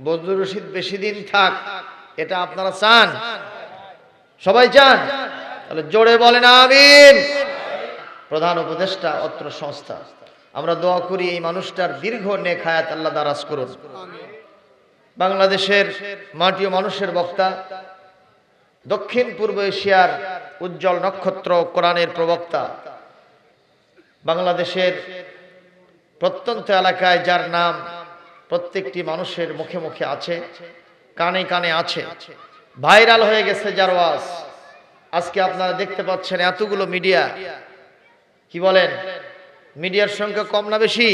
বজলুর রশিদ বেশি দিন থাক, এটা আপনারা চান? সবাই চান? তাহলে জোরে বলেন আমিন। প্রধান উপদেষ্টা অত্র সংস্থা, আমরা দোয়া করি এই মানুষটার দীর্ঘ নেক হায়াত আল্লাহ দারাজ করুন। বাংলাদেশের মাটি ও মানুষের বক্তা, দক্ষিণ পূর্ব এশিয়ার উজ্জ্বল নক্ষত্র, কোরআনের প্রবক্তা, বাংলাদেশের প্রত্যন্ত এলাকায় যার নাম প্রত্যেকটি মানুষের মুখে মুখে আছে, কানে কানে আছে, ভাইরাল হয়ে গেছে যার ওয়াজ। আজকে আপনারা দেখতে পাচ্ছেন এতগুলো মিডিয়া, কি বলেন, মিডিয়ার সংখ্যা কম না বেশি?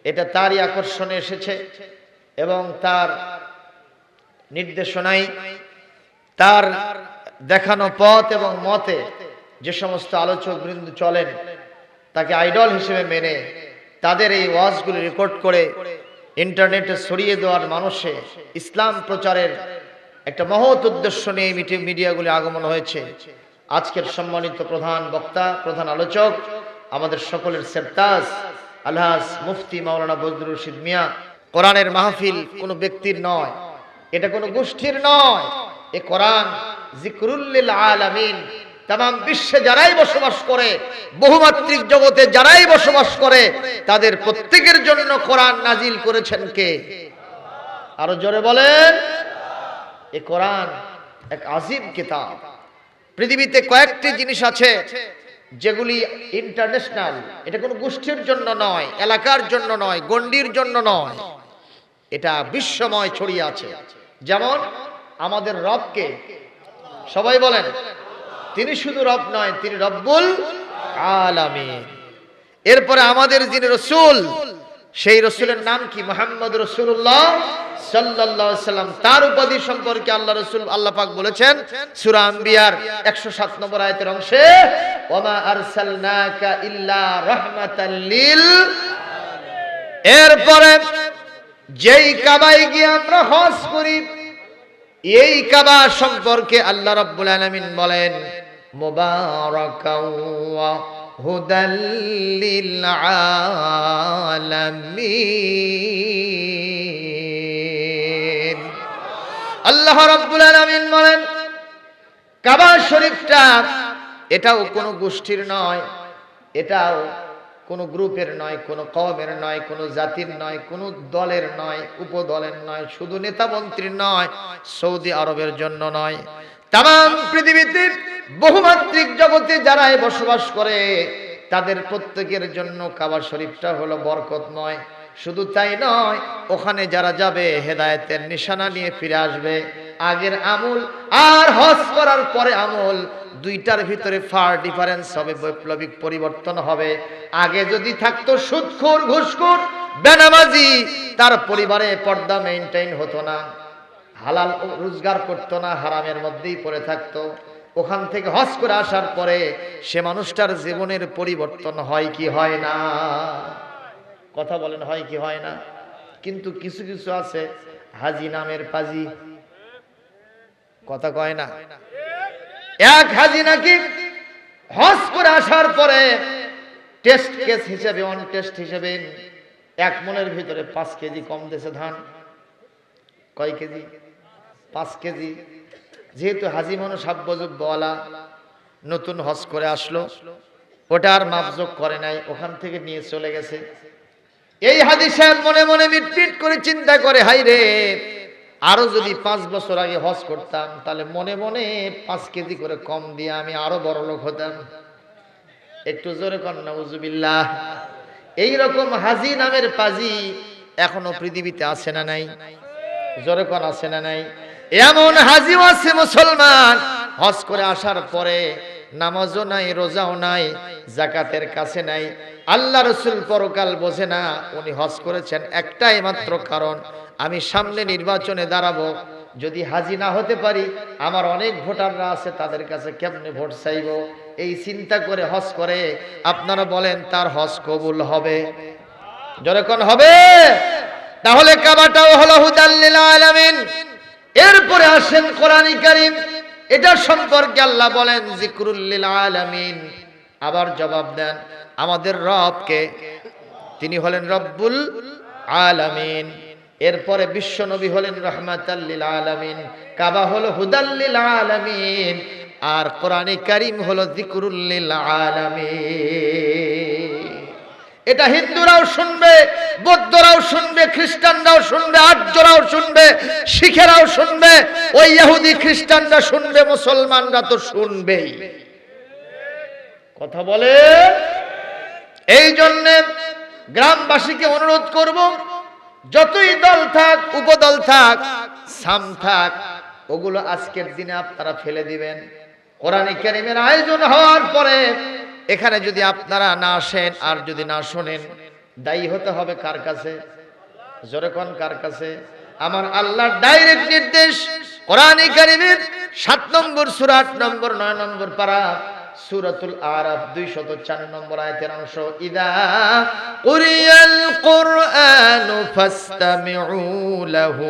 এটা তারই আকর্ষণে এসেছে এবং তার নির্দেশনায়, তার দেখানো পথ এবং মতে যে সমস্ত আলোচক বৃন্দ চলেন, তাকে আইডল হিসেবে মেনে তাদের এই ওয়াজগুলি রেকর্ড করে ইন্টারনেটে ছড়িয়ে দেওয়ার, মানুষে ইসলাম প্রচারের একটা মহৎ উদ্দেশ্য নিয়ে মিডিয়াগুলি আগমন হয়েছে। আজকের সম্মানিত প্রধান বক্তা, প্রধান আলোচক, আমাদের সকলের সেরতাজ আলহাজ মুফতি মাওলানা বজলুর রশিদ মিয়া। কোরআনের মাহফিল কোনো ব্যক্তির নয়, এটা কোনো গোষ্ঠীর নয়। এ কোরআন জিকরুল লিল আলামিন, তামাম বিশ্বে যারাই বসবাস করে, বহুমাত্রিক জগতে যারাই বসবাস করে, তাদের প্রত্যেকের জন্য কোরআন নাজিল করেছেন কে? আরো জোরে বলেন। এ কোরআন এক আযীম কিতাব। পৃথিবীতে কয়েকটি জিনিস আছে যেগুলি ইন্টারন্যাশনাল, এটা কোনো গোষ্ঠীর জন্য নয়, এলাকার জন্য নয়, গণ্ডির জন্য নয়, এটা বিশ্বময় ছড়িয়ে আছে। যেমন আমাদের রবকে, সবাই বলেন, তিনি শুধু রব নয়, তিনি রব্বুল আলামিন। এরপরে আমাদের যিনি রসূল, সেই রসূলের নাম কি? মুহাম্মদ রাসূলুল্লাহ সাল্লাল্লাহু আলাইহি ওয়াসাল্লাম। তার উপাধি সম্পর্কে আল্লাহ রাসূল, আল্লাহ পাক বলেছেন সূরা আম্বিয়ার 107 নম্বর আয়াতের অংশে, ওমা আরসালনাকা ইল্লা রাহমাতাল লিল। এরপরে যেই কাবায় গিয়ে আমরা হজ করি, এই কাবা সম্পর্কে আল্লাহ রাব্বুল আলামিন বলেন মুবারাকাও ওয়া হুদাল লিল আলামিন। আল্লাহ রাব্বুল আলামিন বলেন কাবা শরীফটা এটাও কোনো গোষ্ঠীর নয়, এটাও কোনো গ্রুপের নয়, কোনো কওমের নয়, কোনো জাতির নয়, কোনো দলের নয়, উপদলের নয়, শুধু নেতা মন্ত্রীর নয়, সৌদি আরবের জন্য নয়, তাম পৃথিবীতে বহুমাত্রিক জগতে যারাই বসবাস করে তাদের প্রত্যেকের জন্য কাবা শরীফটা হলো বরকতময়। শুধু তাই নয়, ওখানে যারা যাবে হেদায়েতের নিশানা নিয়ে ফিরে আসবে। আগের আমল আর হজ করার পরে আমল, দুইটার ভিতরে ফার ডিফারেন্স হবে, বৈপ্লবিক পরিবর্তন হবে। আগে যদি থাকতো সুদখোর, ঘুষখোর, বেনামাজি, তার পরিবারে পর্দা মেইনটেইন হতো না, হালাল রোজগার করতো না, হারামের মধ্যেই পড়ে থাকতো। ওখান থেকে হজ করে আসার পরে সে মানুষটার জীবনের পরিবর্তন হয় কি হয় না? কথা বলেন, হয় কি হয় না? কিন্তু কিছু কিছু আছে হাজি নামের পাজি, কথা কয় না। এক হাজি নাকি হজ করে আসার পরে টেস্ট কেস হিসেবে, অন টেস্ট হিসেবে 1 মনের ভিতরে 5 কেজি কম দিয়েছে ধান। কয় কেজি? 5 কেজি। যেহেতু হাজি মানুষ হাব্বজুব্বওয়ালা, নতুন হজ করে আসলো, ওটা আর মাপজোক করে নাই, ওখান থেকে নিয়ে চলে গেছে। এই হাজি সাহেব মনে মনে মিটমিট করে চিন্তা করে, হাই রে, আরো যদি 5 বছর আগে হজ করতাম, তাহলে মনে মনে 5 কেজি করে কম দিয়ে আমি আরো বড় লোক হতাম। একটু জোরে কর নাউজুবিল্লাহ। এইরকম হাজি নামের পাজি এখনো পৃথিবীতে আছে না নাই? জোরে কর, আছে না নাই? এমন হাজিও আছে মুসলমান, হজ করে আসার পরে নামাজও নাই, রোজাও নাই, যাকাতের কাছে নাই। আল্লাহ রাসূল পরকাল বোঝে না, উনি হজ করেছেন একটাই মাত্র কারণ, আমি সামনে নির্বাচনে দাঁড়াবো, যদি হাজি না হতে পারি আমার অনেক ভোটাররা আছে, তাদের কাছে কেমনে ভোট চাইবো, এই চিন্তা করে হজ করে। আপনারা বলেন তার হজ কবুল হবে? জোরে কোন হবে? তাহলে কাবাটাও হলো হুদাল লিল আলামিন। এরপরে আসেন কোরআনে কারীম, এটা সম্পর্কে আল্লাহ বলেন জিকরুল লিল আলামিন। আবার জবাব দেন আমাদের রবকে, তিনি হলেন রব্বুল আলামিন। এরপরে বিশ্ব নবী হলেন রাহমাতাল লিল আলামিন, কাবা হলো হুদাল লিল আলামিন, আর কোরআনে কারীম হলো যিকরুল লিল আলামিন। এটা হিন্দুরাও শুনবে, বৌদ্ধরাও শুনবে, খ্রিস্টানরাও শুনবে, আর্যরাও শুনবে, শিখেরাও শুনবে, ওই ইহুদি খ্রিস্টানরা শুনবে, মুসলমানরা তো শুনবেই। কথা বলে। এই জন্য গ্রামবাসীকে অনুরোধ করব, যতই দল থাক, উপদল থাক, সাম থাক, ওগুলো আজকের দিনে আপনারা ফেলে দিবেন। কোরআনে কারীমের আয়োজন হওয়ার পরে এখানে যদি আপনারা না আসেন আর যদি না শোনেন, দায়ী হতে হবে কার কাছে? জোরে কোন কার কাছে? আমার আল্লাহর ডাইরেক্ট নির্দেশ কোরআনে কারীমের 7 নম্বর সূরা 8 নম্বর 9 নম্বর পারা সূরাতুল আরাফ 204 নম্বর আয়াতের অংশ, ইদা কুরিয়াল কুরআনু ফাসতামিউ লাহু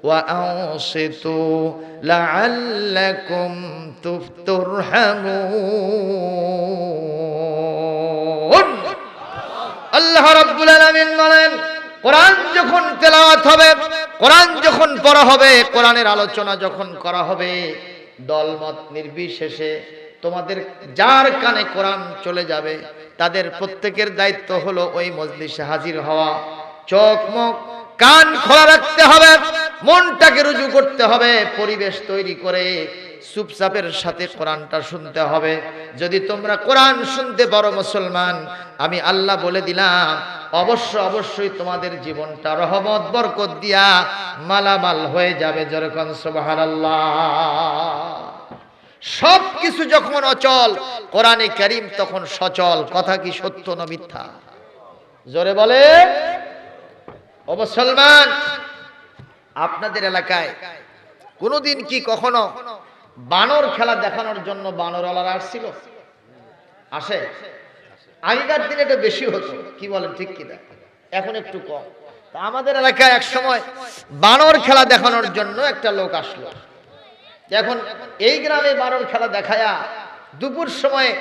ওয়া আনসিতু লাআল্লাকুম তুরহামুন। আল্লাহ রাব্বুল আলামিন বলেন, কোরআন যখন তেলাওয়াত হবে, কোরআন যখন পড়া হবে, কোরআনের আলোচনা যখন করা হবে, দলমত নির্বিশেষে তোমাদের যার কানে কোরআন চলে যাবে, তাদের প্রত্যেকের দায়িত্ব হলো ওই মজলিসে হাজির হওয়া, চোখ মুখ কান খোলা রাখতে হবে, মনটাকে রুজু করতে হবে, পরিবেশ তৈরি করে চুপচাপের সাথে কোরআনটা শুনতে হবে। যদি তোমরা কোরআন শুনতে পারো মুসলমান, আমি আল্লাহ বলে দিলাম, অবশ্যই তোমাদের জীবনটা রহমত বরকত দিয়া মালামাল হয়ে যাবে। যেরকম সুবহানাল্লাহ। সবকিছু যখন অচল, কোরআনে কারীম তখন সচল। কথা কি সত্য না মিথ্যা? জোরে বলে। ও মুসলমান, আপনাদের এলাকায় কোনোদিন কি কখনো বানর খেলা দেখানোর জন্য বানরওয়ালারা আসছিল? আসে? আগেকার দিনে এটা বেশি হতো, কি বলেন ঠিক কিনা? এখন একটু কম। তা আমাদের এলাকায় এক সময় বানর খেলা দেখানোর জন্য একটা লোক আসলো। এখন এই গ্রামে বানর খেলা দেখায়া দুপুর সময়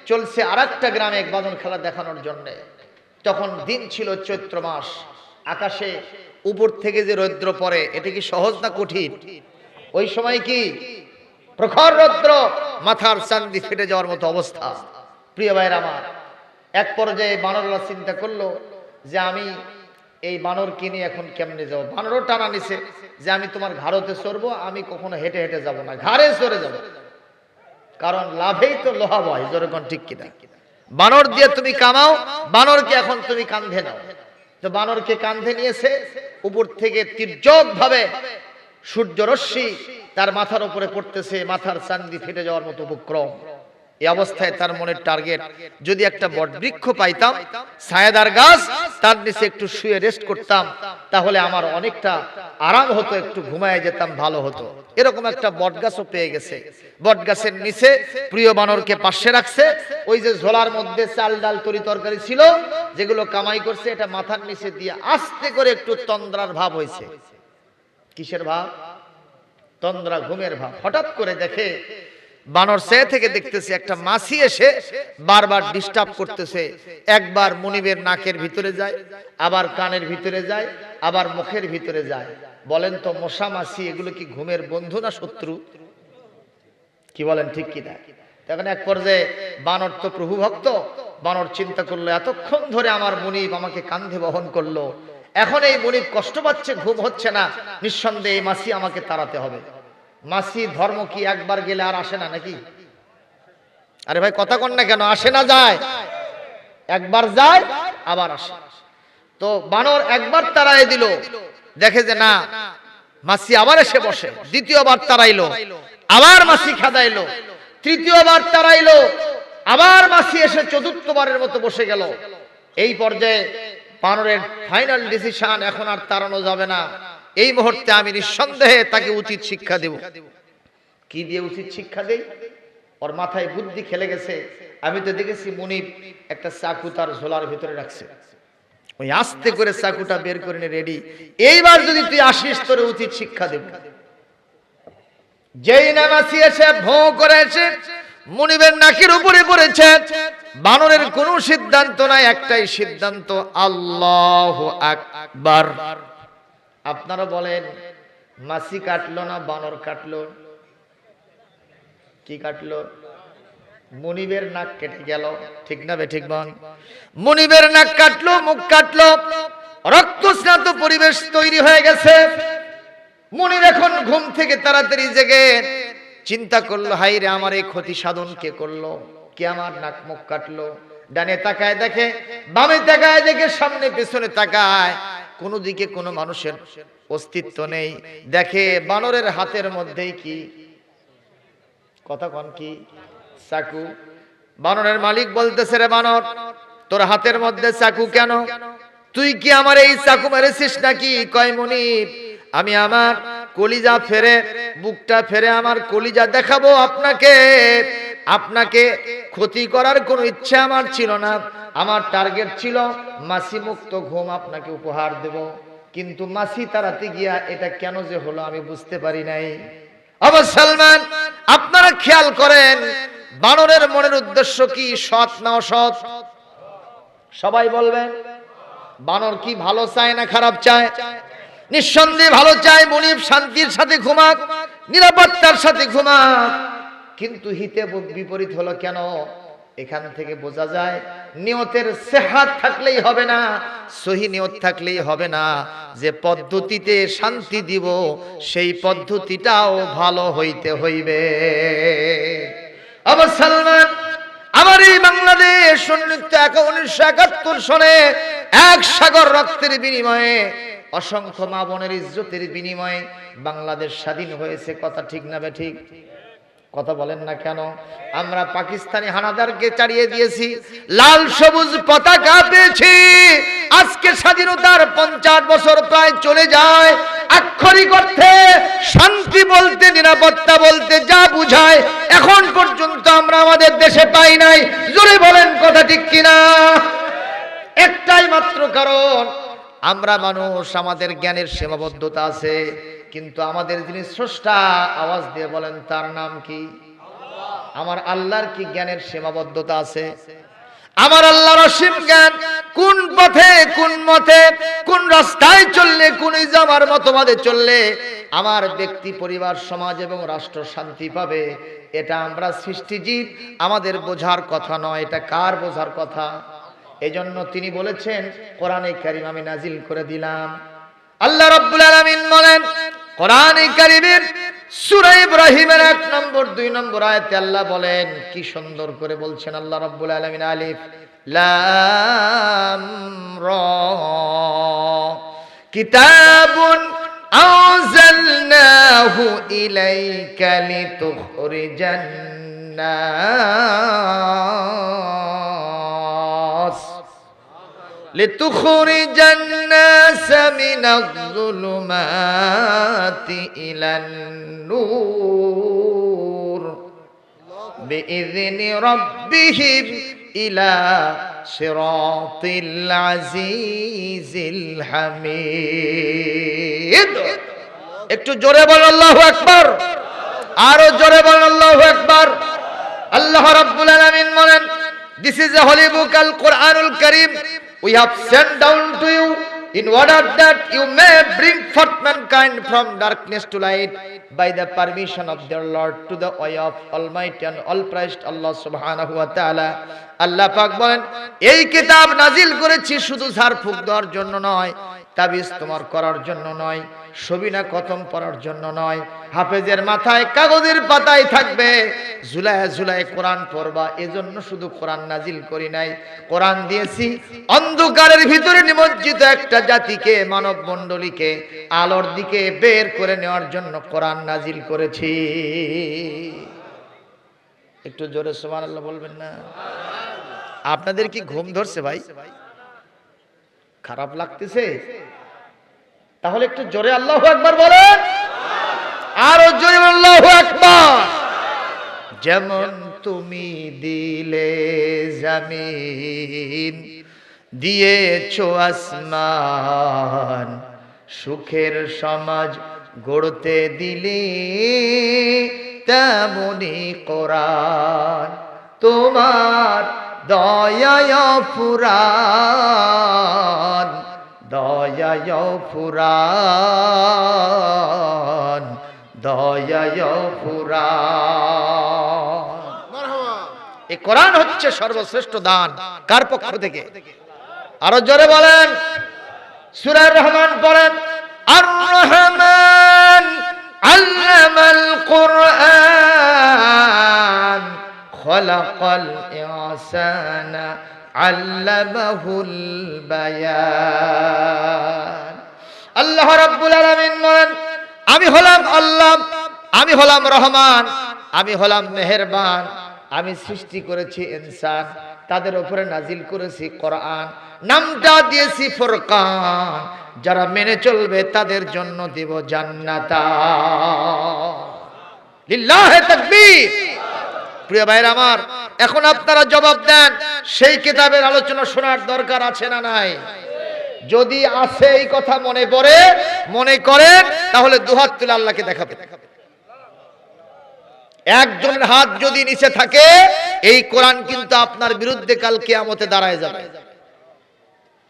চলছে আরেকটা গ্রামে বানর খেলা দেখানোর জন্য। তখন দিন ছিল চৈত্র মাস, আকাশে উপর থেকে যে রৌদ্র পড়ে, এটা কি সহজ না কঠিন? ওই সময় কি প্রখর রৌদ্র, মাথার চান্দি ফেটে যাওয়ার মতো অবস্থা। প্রিয় ভাইরা আমার, এক পর্যায়ে বানররা চিন্তা করলো যে আমি এই বানর কিনে এখন কেমনে যাবো। বানরও টানা নিছে যে আমি তোমার ঘাড়তে চড়বো, আমি কখনো হেঁটে হেঁটে যাব না, ঘাড়ে চড়ে যাব, কারণ লাভেই তো লোহা বয়। যেরকম ঠিক কিনা? বানর দিয়ে তুমি কামাও, বানরকে এখন তুমি কাঁধে নাও। তো বানরকে কাঁধে নিয়েছে, উপর থেকে তির্যক ভাবে সূর্য রশ্মি তার মাথার উপরে পড়তেছে, মাথার চান্দি ফেটে যাওয়ার মতো উপক্রম। এই অবস্থায় তার মনের টার্গেট, যদি একটা বটবৃক্ষ পাইতাম, ছায়াদার গাছ, তার নিচে একটু শুয়ে রেস্ট করতাম, তাহলে আমার অনেকটা আরাম হতো, একটু ঘুমায় যেতাম, ভালো হতো। এরকম একটা বটগাছও পেয়ে গেছে। বটগাছের নিচে প্রিয় বানরকে পাশে রাখছে। ওই যে ঝোলার মধ্যে চাল ডাল তরি তরকারি ছিল, যেগুলো কামাই করছে, এটা মাথার নিচে দিয়ে আস্তে করে একটু তন্দ্রার ভাব হয়েছে। কিসের ভাব? তন্দ্রা, ঘুমের ভাব। হঠাৎ করে দেখে বানর সে থেকে দেখতেছে একটা মাছি এসে বারবার ডিস্টার্ব করতেছে। একবার মুনিবের নাকের ভিতরে যায়, আবার কানের ভিতরে যায়, আবার মুখের ভিতরে যায়। বলেন তো, মশা মাছি এগুলো কি ঘুমের বন্ধু না শত্রু? কি বলেন ঠিক কিনা? তখন এক পর্যায়ে বানর তো প্রভু ভক্ত, বানর চিন্তা করলো, এতক্ষণ ধরে আমার মুনিব আমাকে কাঁধে বহন করলো, এখন এই মুনিব কষ্ট পাচ্ছে, ঘুম হচ্ছে না, নিঃসন্দেহে এই মাছি আমাকে তাড়াতে হবে। মাছি ধর্ম কি একবার গেলে আর আসে না নাকি? আরে ভাই কথা কন না কেন? আসে না, যায়, একবার যায় আবার আসে। তো বানর একবার তাড়াই দিল, দেখে যে না, মাছি আবার এসে বসে। দ্বিতীয়বার তাড়াইলো, আবার মাছি খেদাইলো। তৃতীয়বার তাড়াইলো, আবার মাছি এসে চতুর্থবারের মতো বসে গেল। এই পর্যায়ে বানরের ফাইনাল ডিসিশন, এখন আর তাড়ানো যাবে না, এই মুহূর্তে আমি নিঃসন্দেহে তাকে উচিত শিক্ষা দেব। কি দিয়ে উচিত শিক্ষা দেই? ওর মাথায় বুদ্ধি খেলে গেছে। আমি তো দেখেছি মুনিব একটা চাকু তার ঝোলার ভিতরে রাখছে, ওই আস্তে করে চাকুটা বের করে নিয়ে রেডি, এইবার যদি তুই আসিস তোরে উচিত শিক্ষা দেব। যেই নামাসি এসে ভোঁ করে এসে মুনিবের নাকের উপরে পড়েছে, বানরের কোনো সিদ্ধান্ত নাই, একটাই সিদ্ধান্ত, আল্লাহু আকবার। আপনারা বলেন মাছি কাটলো না বানর কাটলো? কি কাটলো? মুনিবের নাক কেটে গেল, ঠিক না বেঠিক বল? মুনিবের নাক কাটলো, মুখ কাটলো, রক্তস্নাত পরিবেশ তৈরি হয়ে গেছে। মুনিব এখন ঘুম থেকে তাড়াতাড়ি জেগে চিন্তা করলো, হাই রে, আমার এই ক্ষতি সাধন কে করলো? কে আমার নাক মুখ কাটলো? ডানে তাকায় দেখে, বামে তাকায় দেখে, সামনে পেছনে তাকায়, কোনো দিকে কোনো মানুষের অস্তিত্ব নেই। দেখে বানরের হাতের মধ্যেই কি, কথা কন কি? চাকু। বানরের মালিক বলতেছে, রে বানর, তোর হাতের মধ্যে চাকু কেন? তুই কি আমার এই চাকু মেরেছিস নাকি? কয় মুনিব, আমি আমার কলিজা ফেরে, বুকটা ফেরে আমার কলিজা দেখাবো আপনাকে। আপনাকে ক্ষতি করার কোনো ইচ্ছা আমার ছিল না। আমার টার্গেট ছিল মাছি মুক্ত ঘুম আপনাকে উপহার দেব, কিন্তু মাছি তাড়াতে গিয়া এটা কেন যে হলো আমি বুঝতে পারি নাই। মুসলমান, আপনারা খেয়াল করেন বানরের মনের উদ্দেশ্য কি, সৎ না অসৎ? সবাই বলবেন। বানর কি ভালো চায় না খারাপ চায়? নিঃসন্দেহে ভালো চায়। মুনিব শান্তির সাথে ঘুমাক, নিরাপত্তার সাথে ঘুমাক, কিন্তু হিতে বিপরীত হলো কেন? এখান থেকে বোঝা যায় নিয়তের সেহাত থাকলেই হবে না, সহি নিয়ত থাকলেই হবে না। যে পদ্ধতিতে শান্তি দিব সেই পদ্ধতিটাও ভালো হইতে হইবে। মুসলমান, আমার এই বাংলাদেশ 1971 সনে এক সাগর রক্তের বিনিময়ে, অসংখ্য মা বোনের ইজ্জতের বিনিময়ে বাংলাদেশ স্বাধীন হয়েছে। কথা ঠিক না বেঠিক? কথা বলেন না কেন? আমরা পাকিস্তানি হানাদারকে তাড়িয়ে দিয়েছি, লাল সবুজ পতাকা পেয়েছি। আজকে স্বাধীনতার 50 বছর প্রায় চলে যায়। আক্ষরিক অর্থে শান্তি বলতে, নিরাপত্তা বলতে যা বুঝায় এখন পর্যন্ত আমরা আমাদের দেশে পাই নাই। জোরে বলেন কথা ঠিক কিনা? একটাই মাত্র কারণ, আমরা মানুষ, আমাদের জ্ঞানের সীমাবদ্ধতা আছে। কিন্তু আমাদের যিনি স্রষ্টা, আওয়াজ দিয়ে বলেন তার নাম কি? আমার আল্লাহর কি জ্ঞানের সীমাবদ্ধতা আছে? আমার আল্লাহর অসীম জ্ঞান। কোন পথে, কোন মতে, কোন রাস্তায় চললে, কোন ইজামার মতবাদে চললে আমার ব্যক্তি, পরিবার, সমাজ এবং রাষ্ট্র শান্তি পাবে, এটা আমরা সৃষ্টিজীব, আমাদের বোঝার কথা নয়। এটা কার বোঝার কথা? এজন্য তিনি বলেছেন, কোরআনে কারীম আমি নাজিল করে দিলাম। আল্লাহ রাব্বুল আলামিন বলেন কোরআনে কারীমের সূরা ইব্রাহিমের 1 নম্বর 2 নম্বর আয়াতে আল্লাহ বলেন, কি সুন্দর করে বলছেন আল্লাহ রাব্বুল আলামিন, আলিফ লাম রা কিতাবুন আনজালনাহু ইলাইকা লিতুখরিজান নাস لتخرج الناس من الظلمات إلى النور بإذن ربهم إلى صراط العزيز الحميد। একটু জোরে বল আল্লাহু আকবার, আরো জোরে বল আল্লাহু আকবার। আল্লাহ রাব্বুল আলামিন বলেন, this is a holy book, al Quranul Karim, we have sent down to you in order that you may bring forth mankind from darkness to light by the permission of their Lord to the way of Almighty and all-praised Allah subhanahu wa ta'ala। আল্লাহ পাক বলেন, এই কিতাব নাজিল করেছি শুধু ঝাড়ফুঁক দেওয়ার জন্য নয়, তাবিজ তোমার করার জন্য নয়, সবিনা খতম পড়ার জন্য নয়, হাফেজের মাথায় কাগজের পাতায় থাকবে, ঝুলায় ঝুলায় কোরআন পড়বা, এজন্য শুধু কোরআন নাজিল করি নাই। কোরআন দিয়েছি অন্ধকারের ভিতরে নিমজ্জিত একটা জাতিকে, মানব মণ্ডলীকে আলোর দিকে বের করে নেওয়ার জন্য কোরআন নাজিল করেছি। একটু জোরে সুবহানাল্লাহ বলবেন না? আপনাদের কি ঘুম ধরছে ভাই? খারাপ লাগতেছে? তাহলে একটু জোরে আল্লাহু আকবার বলেন, আরো জোরে আল্লাহু আকবার। যেমন তুমি দিলে জমিন, দিয়েছো আসমান, সুখের সমাজ গড়তে দিলে, তেমনি কোরআন তোমার দয়ায় ফুরান, দয়ায় ফুরান, দয়ায় ফুরান। এই কোরআন হচ্ছে সর্বশ্রেষ্ঠ দান। কার পক্ষ থেকে? আরো জোরে বলেন। সূরা রহমান পড়েন। আর রহমান আল্লামাল কুরআন খলাকাল ইনসানা আল্লামাহুল বায়ান। আল্লাহ রাব্বুল আলামিন বলেন, আমি হলাম আল্লাহ, আমি হলাম রহমান, আমি হলাম মেহেরবান। আমি সৃষ্টি করেছি ইনসান, তাদের উপরে নাজিল করেছি কোরআন, নামটা দিয়েছি ফুরকান। যারা মেনে চলবে তাদের জন্য দেব জান্নাত। লিল্লাহি তাকবীর। প্রিয় ভাইরা আমার, এখন আপনারা জবাব দেন, সেই কিতাবের আলোচনা শোনার দরকার আছে না নাই? যদি আছে এই কথা মনে পড়ে, মনে করেন, তাহলে দুহাত তুলে আল্লাহকে দেখাবে। একজনের হাত যদি নিচে থাকে, এই কোরআন কিন্তু আপনার বিরুদ্ধে কাল কিয়ামতে দাঁড়ায় যাবে।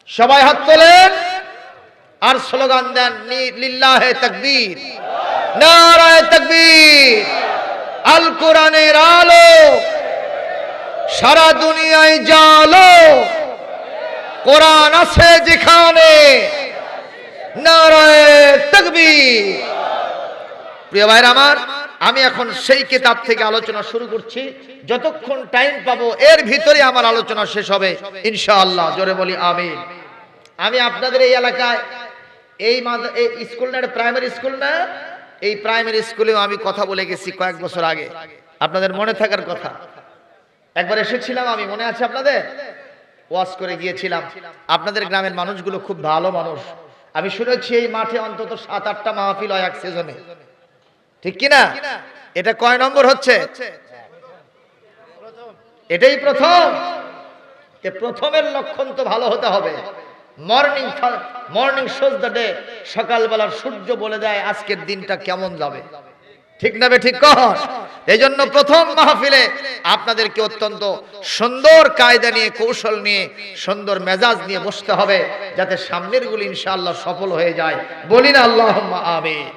সবাই হাত তোলেন আর স্লোগান দেন, লিল্লাহি তাকবীর, নারায়ে তাকবীর। আল কোরআনের আলো সারা দুনিয়ায় জালো, কোরআন আছে যেখানে, নারায়ে তাকবীর। প্রিয় ভাইরা আমার, আমি এখন সেই কিতাব থেকে আলোচনা শুরু করছি। যতক্ষণ টাইম পাবো এর ভিতরে আমার আলোচনা শেষ হবে ইনশাআল্লাহ। জোরে বলি আমিন। আমি আপনাদের এই এলাকায় এই স্কুল না, প্রাইমারি স্কুল না, এই প্রাইমারি স্কুলেও আমি কথা বলে গেছি কয়েক বছর আগে, আপনাদের মনে থাকার কথা। একবার এসেছিলাম আমি, মনে আছে আপনাদের? ওয়াজ করে গিয়েছিলাম। আপনাদের গ্রামের মানুষগুলো খুব ভালো মানুষ। আমি শুনেছি এই মাঠে অন্তত 7-8টা মাহফিল হয় এক সিজনে, ঠিক কিনা? এটা কয় নম্বর হচ্ছে? এটাই প্রথম। প্রথমের লক্ষণ তো ভালো হতে হবে। মর্নিং শোজ দ্য ডে, সকালবেলার সূর্য বলে দেয় আজকের দিনটা কেমন যাবে, ঠিক না বে ঠিক কর? এই জন্য প্রথম মাহফিলে আপনাদেরকে অত্যন্ত সুন্দর কায়দা নিয়ে, কৌশল নিয়ে, সুন্দর মেজাজ নিয়ে বসতে হবে, যাতে সামনের গুলো ইনশাআল্লাহ সফল হয়ে যায়। বলি না আল্লাহুম্মা আমিন।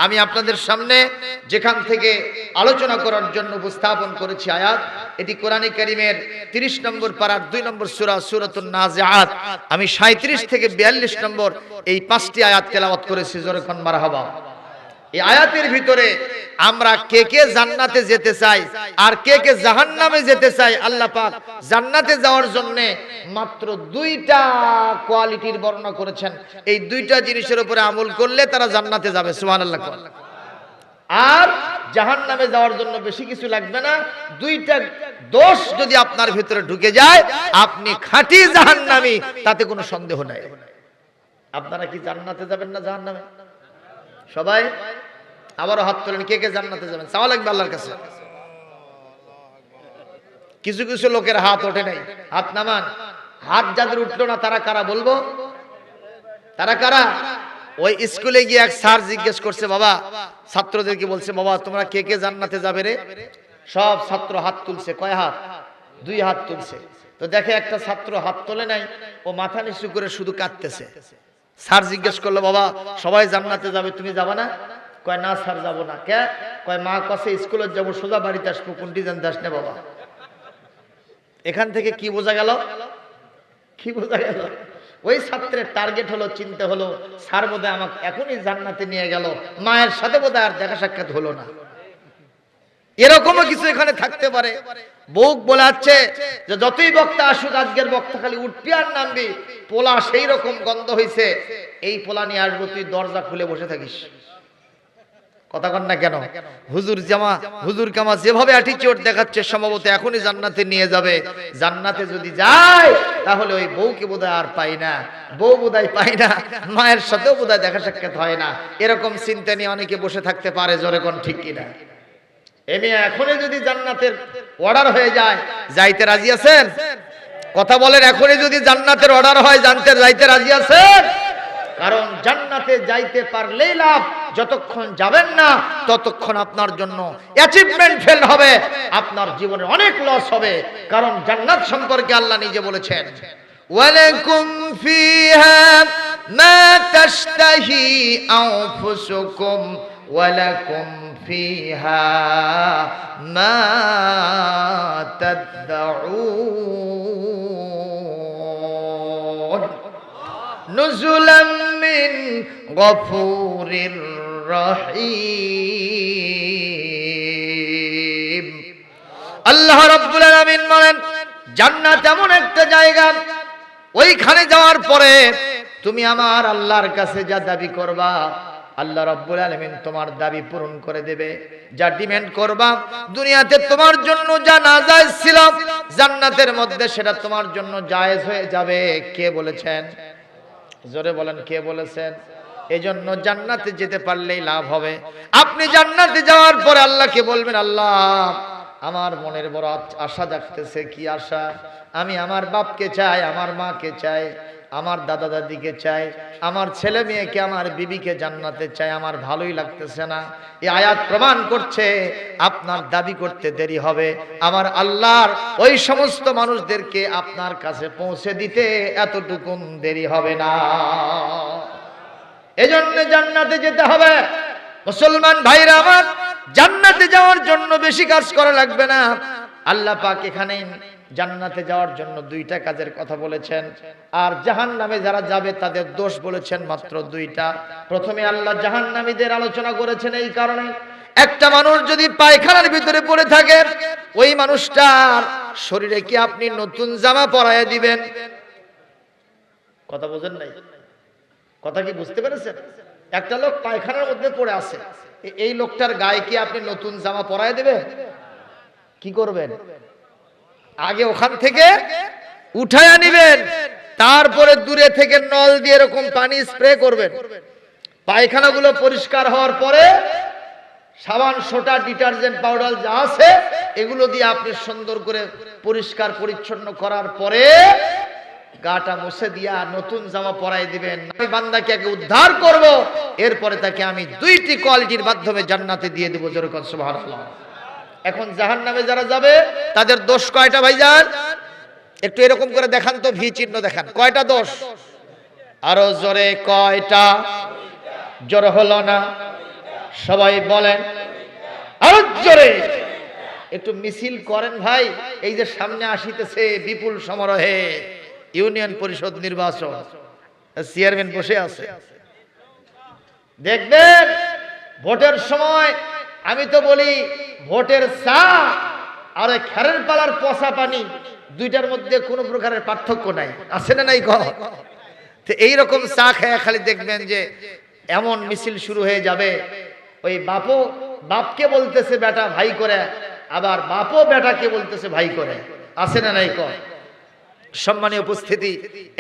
আমি আপনাদের সামনে যেখান থেকে আলোচনা করার জন্য উপস্থাপন করেছি আয়াত, এটি কোরআনে কারীমের 30 নম্বর পারার 2 নম্বর সূরা, সূরাতুন নাজিআত। আমি 37 থেকে 42 নম্বর এই 5টি আয়াত তেলাওয়াত করেছি। জোরে কোন মারহাবা। এই আয়াতের ভিতরে আমরা কে কে জান্নাতে যেতে চাই আর কে কে জাহান্নামে যেতে চাই, আল্লাহ পাক জান্নাতে যাওয়ার জন্য মাত্র 2টা কোয়ালিটির বর্ণনা করেছেন। এই 2টা জিনিসের উপরে আমল করলে তারা জান্নাতে যাবে, সুবহানাল্লাহ। আর জাহান্নামে যাওয়ার জন্য বেশি কিছু লাগবে না। 2টা দোষ যদি আপনার ভিতরে ঢুকে যায়, আপনি খাঁটি জাহান্নামী, তাতে কোনো সন্দেহ নাই। আপনারা কি জান্নাতে যাবেন না জাহান্নামে? সবাই আবারও হাত তোলেন, কে কে জান্নাতে যাবেন? চাওয়া লাগবে আল্লাহর কাছে। কিছু কিছু লোকের হাত ওঠে নাই, হাত নামান। হাত যাদের উঠলো না তারা কারা বলবো? তারা কারা? ওই স্কুলে গিয়ে এক স্যার জিজ্ঞেস করছে, বাবা, ছাত্রদেরকে বলছে, বাবা তোমরা কে কে জান্নাতে যাবে রে? সব ছাত্র হাত তুলছে। কয় হাত? 2 হাত তুলছে। তো দেখে একটা ছাত্র হাত তোলে নাই, ও মাথা নিচু করে শুধু কাঁদতেছে। স্যার জিজ্ঞেস করলো, বাবা সবাই জান্নাতে যাবে, তুমি যাবে না? কয় না স্যার যাবো না। কে? কয় মা কাছে স্কুলে যাবো, সোজা বাড়িতে আসবো, কোনটি জানতে আস না বাবা। এখান থেকে কি বোঝা গেল? কি বোঝা গেল? ওই ছাত্রের টার্গেট হলো, চিন্তা হলো, স্যার বোধহয় আমাকে এখনই জান্নাতে নিয়ে গেল, মায়ের সাথে বোধহয় আর দেখা সাক্ষাৎ হলো না। এরকমও কিছু এখানে থাকতে পারে। বউ বলাচ্ছে যে যতই বক্তা আসুক, আজকের বক্তা খালি উঠবি আর নামবি, পোলা সেই রকম গন্ধ হইছে, এই পোলা নিয়ে আসবো, তুই দরজা খুলে বসে থাকিস। কথা কন না কেন? হুজুর কামা যেভাবে অ্যাটিটিউড দেখাচ্ছে, সম্ভবত এখনই জান্নাতে নিয়ে যাবে। জান্নাতে যদি যায় তাহলে ওই বউকে বোধহয় আর পাই না, বউ বোধহয় পাই না, মায়ের সাথেও বোধহয় দেখা সাক্ষাৎ হয় না। এরকম চিন্তা নিয়ে অনেকে বসে থাকতে পারে। জোরে কোন ঠিক কিনা? এমনি এখনই যদি জান্নাতের অর্ডার হয়ে যায়, যাইতে রাজি আছেন? কথা বলেন, এখনই যদি জান্নাতের অর্ডার হয়, যাইতে রাজি আছেন? কারণ জান্নাতে যাইতে পারলেই লাভ, যতক্ষণ যাবেন না ততক্ষণ আপনার জন্য অ্যাচিভমেন্ট ফেল হবে, আপনার জীবনে অনেক লস হবে। কারণ জান্নাত সম্পর্কে আল্লাহ নিজে বলেছেন, ওয়ালাকুম ফিহা মা তাশতাহি আনফুসুকুম ওয়ালাকুম ফিহা মা তাদউন নুজুলাম মিন গফুরির রহিম। আল্লাহ রাব্বুল আলামিন বলেন জান্নাত এমন একটা জায়গা, ওইখানে যাওয়ার পরে তুমি আমার আল্লাহর কাছে যা দাবি করবা আল্লাহ রাব্বুল আলামিন তোমার দাবি পূরণ করে দেবে। যা ডিমান্ড করবা দুনিয়াতে তোমার জন্য যা নাজায়েজ ছিল জান্নাতের মধ্যে সেটা তোমার জন্য জায়েজ হয়ে যাবে। কে বলেছেন? জোরে বলেন, কে বলেছেন? এজন্য জান্নাতে যেতে পারলেই লাভ হবে। আপনি জান্নাতে যাওয়ার পরে আল্লাহকে বলবেন, আল্লাহ আমার মনের বড় আশা জাগতেছে। কি আশা? আমি আমার বাপকে চাই, আমার মাকে চাই, আমার দাদা দাদিকে চাই, আমার ছেলে মেয়েকে, আমার বিবিকে জান্নাতে চাই। আমার ভালোই লাগতেছে না। এই আয়াত প্রমাণ করছে আপনার দাবি করতে দেরি হবে, আমার আল্লাহর ওই সমস্ত মানুষদেরকে আপনার কাছে পৌঁছে দিতে এতটুকু দেরি হবে না। এজন্য জান্নাতে যেতে হবে। মুসলমান ভাইরা আমার, জান্নাতে যাওয়ার জন্য বেশি কাজ করা লাগবে না। আল্লাহ পাক এখানে জান্নাতে যাওয়ার জন্য দুইটা কাজের কথা বলেছেন, আর জাহান্নামে যারা যাবে তাদের দোষ বলেছেন মাত্র দুইটা। প্রথমে আল্লাহ জাহান্নামীদের আলোচনা করেছেন এই কারণে, একটা মানুষ যদি পায়খানার ভিতরে পড়ে থাকে ওই মানুষটার শরীরে কি আপনি নতুন জামা পরাইয়া দিবেন? কথা বোঝেন নাই? কথা কি বুঝতে পেরেছেন? একটা লোক পায়খানার মধ্যে পড়ে আছে, এই লোকটার গায়ে কি আপনি নতুন জামা পরায় দেবেন? কি করবেন? আগে ওখান থেকে উঠায়া নিবেন, তারপরে দূরে থেকে নল দিয়ে এরকম পানি স্প্রে করবেন। পায়খানাগুলো পরিষ্কার হওয়ার পরে সাবান, সোটা, ডিটারজেন্ট পাউডার যা আছে এগুলো দিয়ে আপনি সুন্দর করে পরিষ্কার পরিচ্ছন্ন করার পরে গাটা মুছে দিয়া নতুন জামা পরাই দিবেন। আমি বান্দাকে আগে উদ্ধার করব, এরপরে তাকে আমি দুইটি কোয়ালিটির মাধ্যমে জান্নাতে দিয়ে দেব। যেরকম সুবহানাল্লাহ। এখন জাহান্নামে যারা যাবে তাদের দোষ কয়টা ভাইজান? একটু এরকম করে দেখান তো, ভি চিহ্ন দেখান। কয়টা দোষ? আরো জোরে, কয়টা? জোরে হলো না, সবাই বলেন আরো জোরে। একটু মিছিল করেন ভাই। এই যে সামনে আসিতেছে বিপুল সমারোহে ইউনিয়ন পরিষদ নির্বাচন, চেয়ারম্যান বসে আছে, দেখবেন ভোটের সময় আমি তো বলি ভোটের চা আর খেরের পালার পচা পানি দুইটার মধ্যে কোনো প্রকারের পার্থক্য নাই, আছে না নাই? তো এইরকম চা খেয়ে খালি দেখবেন যে এমন মিছিল শুরু হয়ে যাবে, ওই বাপও বাপকে বলতেছে বেটা ভাই করে, আবার বাপও বেটাকে বলতেছে ভাই করে, আছে না নাই? সম্মানীয় উপস্থিতি,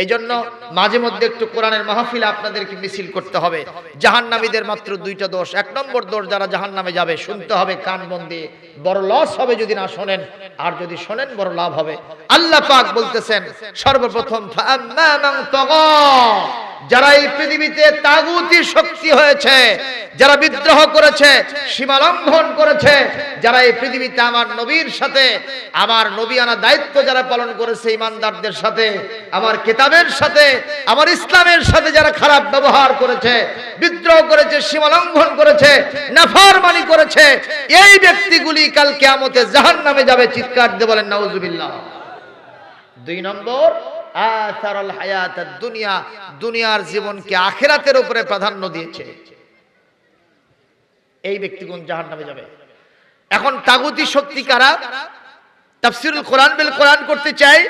এই জন্য মাঝে মধ্যে একটু কোরআনের মাহফিলে আপনাদেরকে মিছিল করতে হবে। জাহান্নামীদের মাত্র দুইটা দোষ। এক নম্বর দোষ, যারা জাহান্নামে যাবে শুনতে হবে কান বন্ধ দিয়ে, বড় লস হবে যদি না শোনেন, আর যদি শোনেন বড় লাভ হবে। আল্লাহ পাক বলতেছেন সর্বপ্রথম ফাআম্মা মান তাগা, যারা এই পৃথিবীতে তাগুতি শক্তি হয়েছে, যারা বিদ্রোহ করেছে, সীমা লঙ্ঘন করেছে, যারা এই পৃথিবীতে আমার নবীর সাথে, আমার নবী আনা দায়িত্ব যারা পালন করেছে, ইমানদারদের সাথে, আমার কিতাবের সাথে, আমার ইসলামের সাথে যারা খারাপ ব্যবহার করেছে, বিদ্রোহ করেছে, সীমা লঙ্ঘন করেছে, নাফরমানি করেছে, এই ব্যক্তিগুলি কাল কিয়ামতে জাহান্নামে যাবে। চিৎকার দিয়ে বলেন নাউজুবিল্লাহ। দুই নম্বর, আসারুল হায়াতাদ দুনিয়া, দুনিয়ার জীবনকে আখিরাতের উপরে প্রাধান্য দিয়েছে, এই ব্যক্তিগণ জাহান্নামে যাবে। এখন তাগুতি শক্তি কারা? তাফসীরুল কোরআন বিল কোরআন করতে চাই।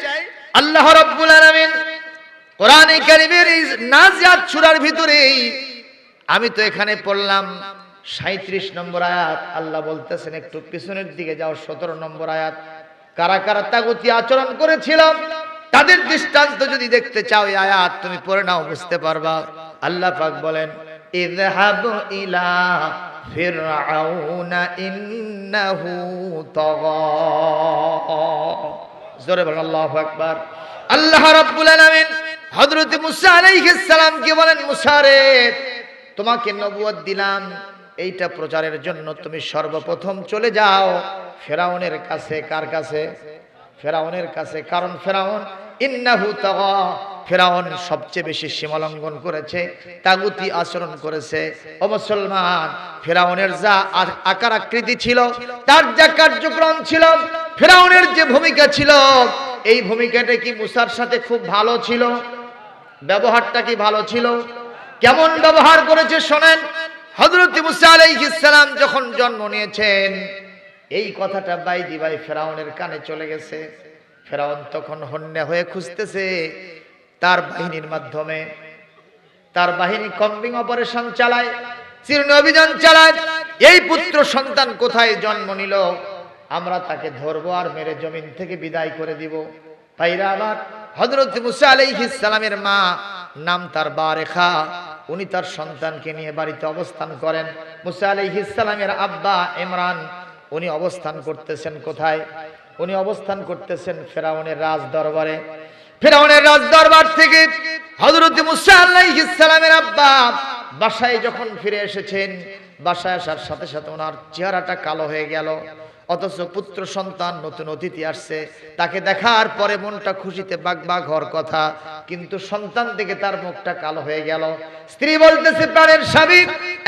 আল্লাহ রাব্বুল আলামিন কোরআনে কারীমের এই নাজিয়াত সূরার ভিতরে, আমি তো এখানে পড়লাম 37 নম্বর আয়াত, আল্লাহ বলতেছেন একটু পিছনের দিকে যাও, 17 নম্বর আয়াত। কারা কারা তাগুতি আচরণ করেছিল তাদের দৃষ্টান্ত যদি দেখতে চাও এই আয়াত তুমি পড়ে নাও, বুঝতে পারবা। আল্লাহ পাক বলেন ইযহাবু ইলা ফিরআউনা ইন্নাহু তাগা। জোরে বলেন আল্লাহু আকবার। আল্লাহ রাব্বুল আলামিন হযরত মুসা আলাইহিস সালামকে বলেন, মুসা রে, তোমাকে নবুয়ত দিলাম, এইটা প্রচারের জন্য তুমি সর্বপ্রথম চলে যাও ফেরাউনের কাছে। কার কাছে? ফেরাউনের কাছে। কারণ ফেরাউন ইন্নাহু তাগা, ফিরাউন সবচেয়ে বেশি সীমালঙ্ঘন করেছে, তাগুতি আচরণ করেছে। ও মুসলমান, ফিরাউনের যা আকার আকৃতি ছিল, তার যা কার্যক্রম ছিল, ফিরাউনের যে ভূমিকা ছিল, এই ভূমিকাটা কি মুসার সাথে খুব ভালো ছিল? ব্যবহারটা কি ভালো ছিল? কেমন ব্যবহার করেছে শোনেন। হযরত মুসা আলাইহিস সালাম যখন জন্ম নিয়েছেন, এই কথাটা বাইজি ভাই ফিরাউনের কানে চলে গেছে। ফিরাউন তখন হন্যে হয়ে খুঁজতেছে তার বাহিনীর মাধ্যমে, তার বাহিনী কম্বিং অপারেশন চালায়, চিরুনি অভিযান চালায়, এই পুত্র সন্তান কোথায় জন্ম নিল, আমরা তাকে ধরবো আর মেরে জমিন থেকে বিদায় করে দিব। ভাইরা আমার, হযরত মুসা আলাইহিস সালামের মা, নাম তার বারেখা, উনি তার সন্তানকে নিয়ে বাড়িতে অবস্থান করেন। মুসা আলাইহিস সালামের আব্বা ইমরান, উনি অবস্থান করতেছেন কোথায়? উনি অবস্থান করতেছেন ফিরাউনের রাজ দরবারে। ফিরাউনের রাজ দরবার থেকে হযরত মুসা আলাইহিস সালামের আব্বা বাসায় যখন ফিরে এসেছেন, বাসায় আসার সাথে সাথে ওনার চেহারাটা কালো হয়ে গেল। অথচ পুত্র সন্তান, নতুন অতিথি আসছে, তাকে দেখার পরে মনটা খুশিতে বাগবাগ হওয়ার কথা, কিন্তু সন্তান থেকে তার মুখটা কালো হয়ে গেল। স্ত্রী বলতেছে, প্রাণের স্বামী,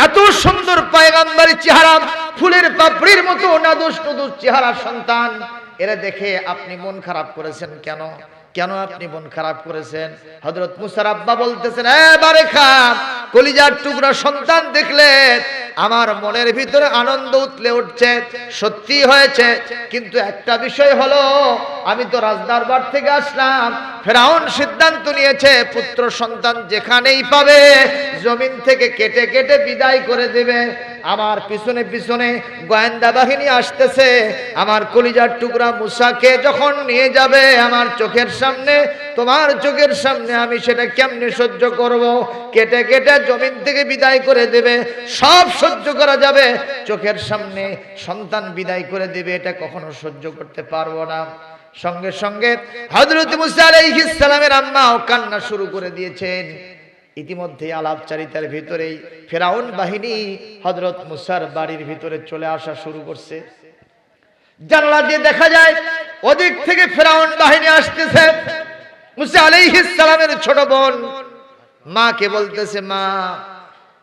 এত সুন্দর পয়গম্বরী চেহারা, ফুলের পাপড়ির মতো নাদুস নুদুস চেহারা সন্তান, এরা দেখে আপনি মন খারাপ করেছেন কেন? কেন আপনি মন খারাপ করেছেন? হযরত মুসার আব্বা বলতেছেন, বারেখা, কলিজার টুকরা সন্তান দেখলে আমার মনের ভিতরে আনন্দ উতলে উঠছে, সত্যি হয়েছে, কিন্তু একটা বিষয় হলো, আমি তো রাজদরবার থেকে আসলাম, ফিরাউন সিদ্ধান্ত নিয়েছে পুত্র সন্তান যেখানেই পাবে জমিন থেকে কেটে কেটে বিদায় করে দেবে। আমার পিছনে পিছনে গোয়েন্দা বাহিনী আসতেছে, আমার কলিজার টুকরা মুসাকে যখন নিয়ে যাবে আমার চোখের সামনে, তোমার চোখের সামনে, আমি সেটা কেমনে সহ্য করব? কেটে কেটে জমিন থেকে বিদায় করে দেবে, সব সহ্য করা যাবে, চোখের সামনে সন্তান বিদায় করে দেবে, এটা কখনো সহ্য করতে পারবো না। সঙ্গে সঙ্গে হযরত মুসা আলাইহিস সালামের আম্মাও কান্না শুরু করে দিয়েছেন। ইতিমধ্যে আলাপচারিতার ভিতরেই ফিরাউন বাহিনী হযরত মুসার বাড়ির ভিতরে চলে আসা শুরু করছে। জানালা দিয়ে দেখা যায় ওদিক থেকে ফিরাউন বাহিনী আসতেছে। মুসা আলাইহিস সালামের ছোট বোন মাকে বলতেছে, মা,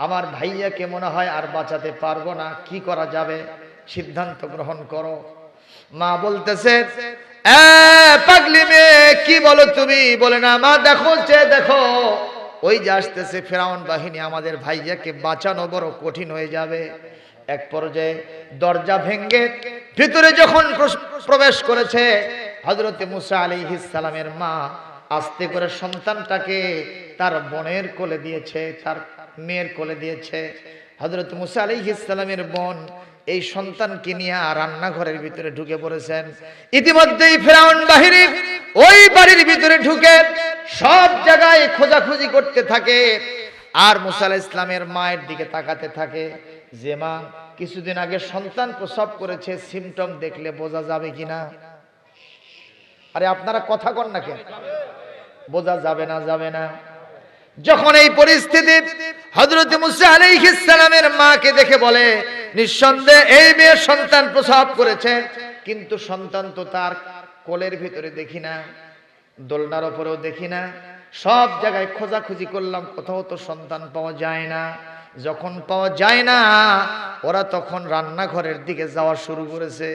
আমার ভাইয়াকে মনে হয় আর বাঁচাতে পারবো না, কি করা যাবে? সিদ্ধান্ত গ্রহণ করো। মা বলতেছে, পাগলি মেয়ে, কি বলো তুমি? বলে না, মা দেখো, দেখো, ওই যে আসতেছে ফিরাউন বাহিনী, আমাদের ভাইয়াকে বাঁচানো বড় কঠিন হয়ে যাবে। এক পর্যায়ে দরজা ভেঙে ভিতরে যখন প্রবেশ করেছে, হযরত মুসা আলাইহিস সালামের মা আস্তে করে সন্তানটাকে তার বোনের কোলে দিয়েছে, তার মেয়ের কোলে দিয়েছে। হযরত মুসা আলাইহিস সালামের বোন এই সন্তানকে নিয়ে রান্নাঘরের ভিতরে ঢুকে পড়েছেন। ইতিমধ্যেই ফিরাউন বাহিনী ওই বাড়ির ভিতরে ঢুকে সব জায়গায় খোঁজাখুঁজি করতে থাকে, আর মুসা আলাইহিস সালামের মায়ের দিকে তাকাতে থাকে যে মা কিছুদিন আগে সন্তান প্রসব করেছে, সিমটম দেখলে বোঝা যাবে কিনা? আরে আপনারা কথা কন না কেন? বোঝা যাবে না, যাবে না। যখন এই পরিস্থিতি, হযরত মুসা আলাইহিস সালামের মাকে দেখে বলে, নিঃসন্দেহে এই মেয়ে সন্তান প্রসব করেছে, কিন্তু সন্তান তো তার কোলের ভিতরে দেখি না, দোলনার উপরেও দেখি না, সব জায়গায় খোঁজাখুঁজি করলাম, কোথাও তো সন্তান পাওয়া যায় না। যখন পাওয়া যায় না, ওরা তখন রান্নাঘরের দিকে যাওয়া শুরু করেছে।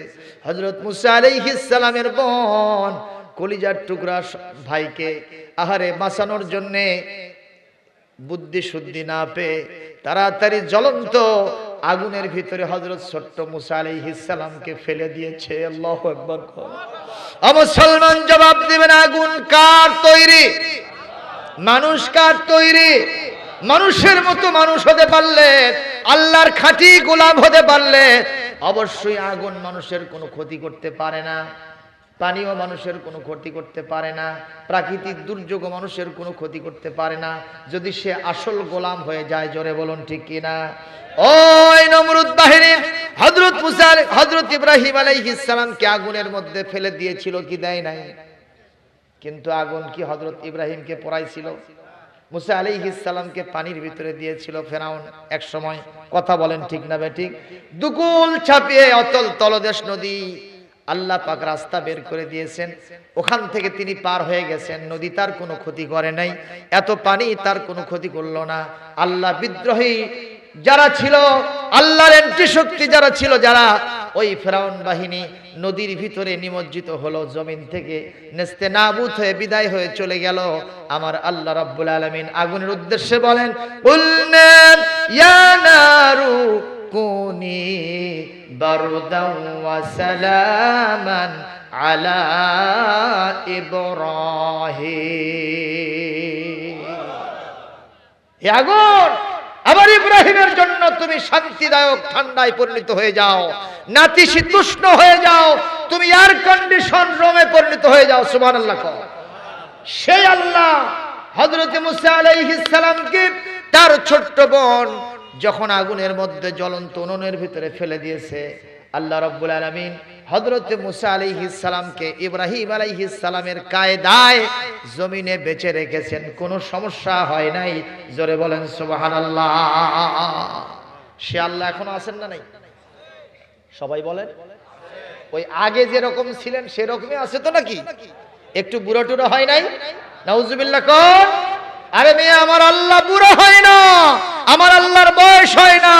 হযরত মুসা আলাইহিস সালামের বোন কলিজার টুকরা ভাইকে আহারে বাঁচানোর জন্যে বুদ্ধি শুদ্ধি না পেয়ে তাড়াতাড়ি জ্বলন্ত আগুনের ভিতরে হযরত ছোট্ট মুসা আলাইহিস সালামকে ফেলে দিয়েছে। আল্লাহু আকবার। মুসলমান জবাব দিবেন, আগুন কার তৈরি? মানুষ কার তৈরি? মানুষের মতো মানুষ হতে পারলে, আল্লাহর খাঁটি গোলাম হতে পারলে অবশ্যই আগুন মানুষের কোনো ক্ষতি করতে পারে না, পানিও মানুষের কোনো ক্ষতি করতে পারে না, প্রাকৃতিক দুর্যোগ মানুষের কোনো ক্ষতি করতে পারে না, যদি সে আসল গোলাম হয়ে যায়। জোরে বলুন ঠিক কিনা? ওই নমরুদ বাহিনী হযরত মুসা, হযরত ইব্রাহিম আলাইহিস সালামকে আগুনের মধ্যে ফেলে দিয়েছিল কি দেয় নাই? কিন্তু আগুন কি হযরত ইব্রাহিমকে পোড়াইছিল? মুসা আলাইহিস সালামকে পানির ভিতরে দিয়েছিল ফেরাউন এক সময়। কথা বলেন ঠিক না বেঠিক? দুকুল ছাপিয়ে অতল তলদেশ নদী আল্লাহ পাক রাস্তা বের করে দিয়েছেন, ওখান থেকে তিনি পার হয়ে গেছেন। নদী তার কোনো ক্ষতি করে নাই, এত পানি তার কোনো ক্ষতি করলো না। আল্লাহ বিদ্রোহী যারা ছিল, আল্লাহর এন্টি শক্তি যারা ছিল, যারা ওই ফেরাউন বাহিনী নদীর ভিতরে নিমজ্জিত হলো, জমিন থেকে নেস্তে নাবুদ হয়ে বিদায় হয়ে চলে গেল। আমার আল্লাহ রাব্বুল আলামিন আগুনের উদ্দেশ্যে বলেন, কুলনা ইয়া নারু কুনি বারদাও ওয়া সালামান আলা ইব্রাহিম। হে আগুন, আবার ইব্রাহিমের জন্য তুমি শান্তিদায়ক ঠান্ডায় পরিণত হয়ে যাও, নাতিশীতোষ্ণ হয়ে যাও, তুমি এয়ার কন্ডিশন রুমে পরিণত হয়ে যাও। সুবহানাল্লাহ। সেই আল্লাহ হযরত মুসা আলাইহিস সালামকে তার ছোট্ট বোন যখন আগুনের মধ্যে জ্বলন্ত উনুনের ভিতরে ফেলে দিয়েছে, আল্লাহ রাব্বুল আলামিন হযরত মুসা আলাইহিস সালামকে ইব্রাহিম আলাইহিস সালামের কায়দায় জমিনে বেঁচে রেখেছেন, কোনো সমস্যা হয় নাই। জোরে বলেন সুবহানাল্লাহ। সে আল্লাহ এখনো আছেন না নাই? সবাই বলেন। ওই আগে যেরকম ছিলেন সেরকমই আছে তো নাকি? একটু বুড়ো টুড়ো হয় নাই? নাউজুবিল্লাহ কোন? আরে মেয়ে, আমার আল্লাহ বুড়ো হয় না, আমার আল্লাহর বয়স হয় না,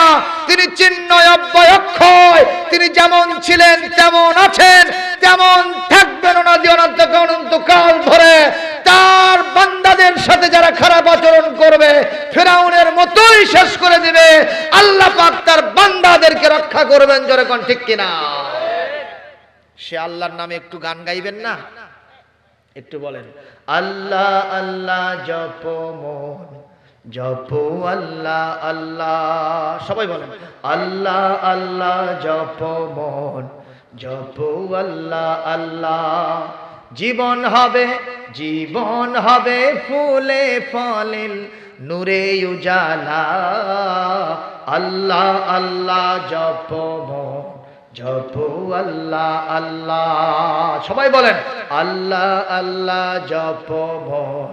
তিনি চিন্ময় অব্যয় অক্ষয়, তিনি যেমন ছিলেন তেমন আছেন, তেমন থাকবেন অনন্তকাল ধরে। তার বান্দাদের সাথে যারা খারাপ আচরণ করবে ফিরআউনের মতোই শেষ করে দিবে। আল্লাহ পাক তার বান্দাদেরকে রক্ষা করবেন। জোরে কোন ঠিক কিনা? সে আল্লাহর নামে একটু গান গাইবেন না? একটু বলেন, আল্লাহ আল্লাহ জপ মন জপো আল্লাহ আল্লাহ। সবাই বলেন, আল্লাহ আল্লাহ জপ মন জপো আল্লাহ আল্লাহ। জীবন হবে ফুলে ফলে নূরে উজালা। আল্লাহ আল্লাহ জপ মন জপো আল্লাহ আল্লাহ। সবাই বলেন, আল্লাহ আল্লাহ জপো মন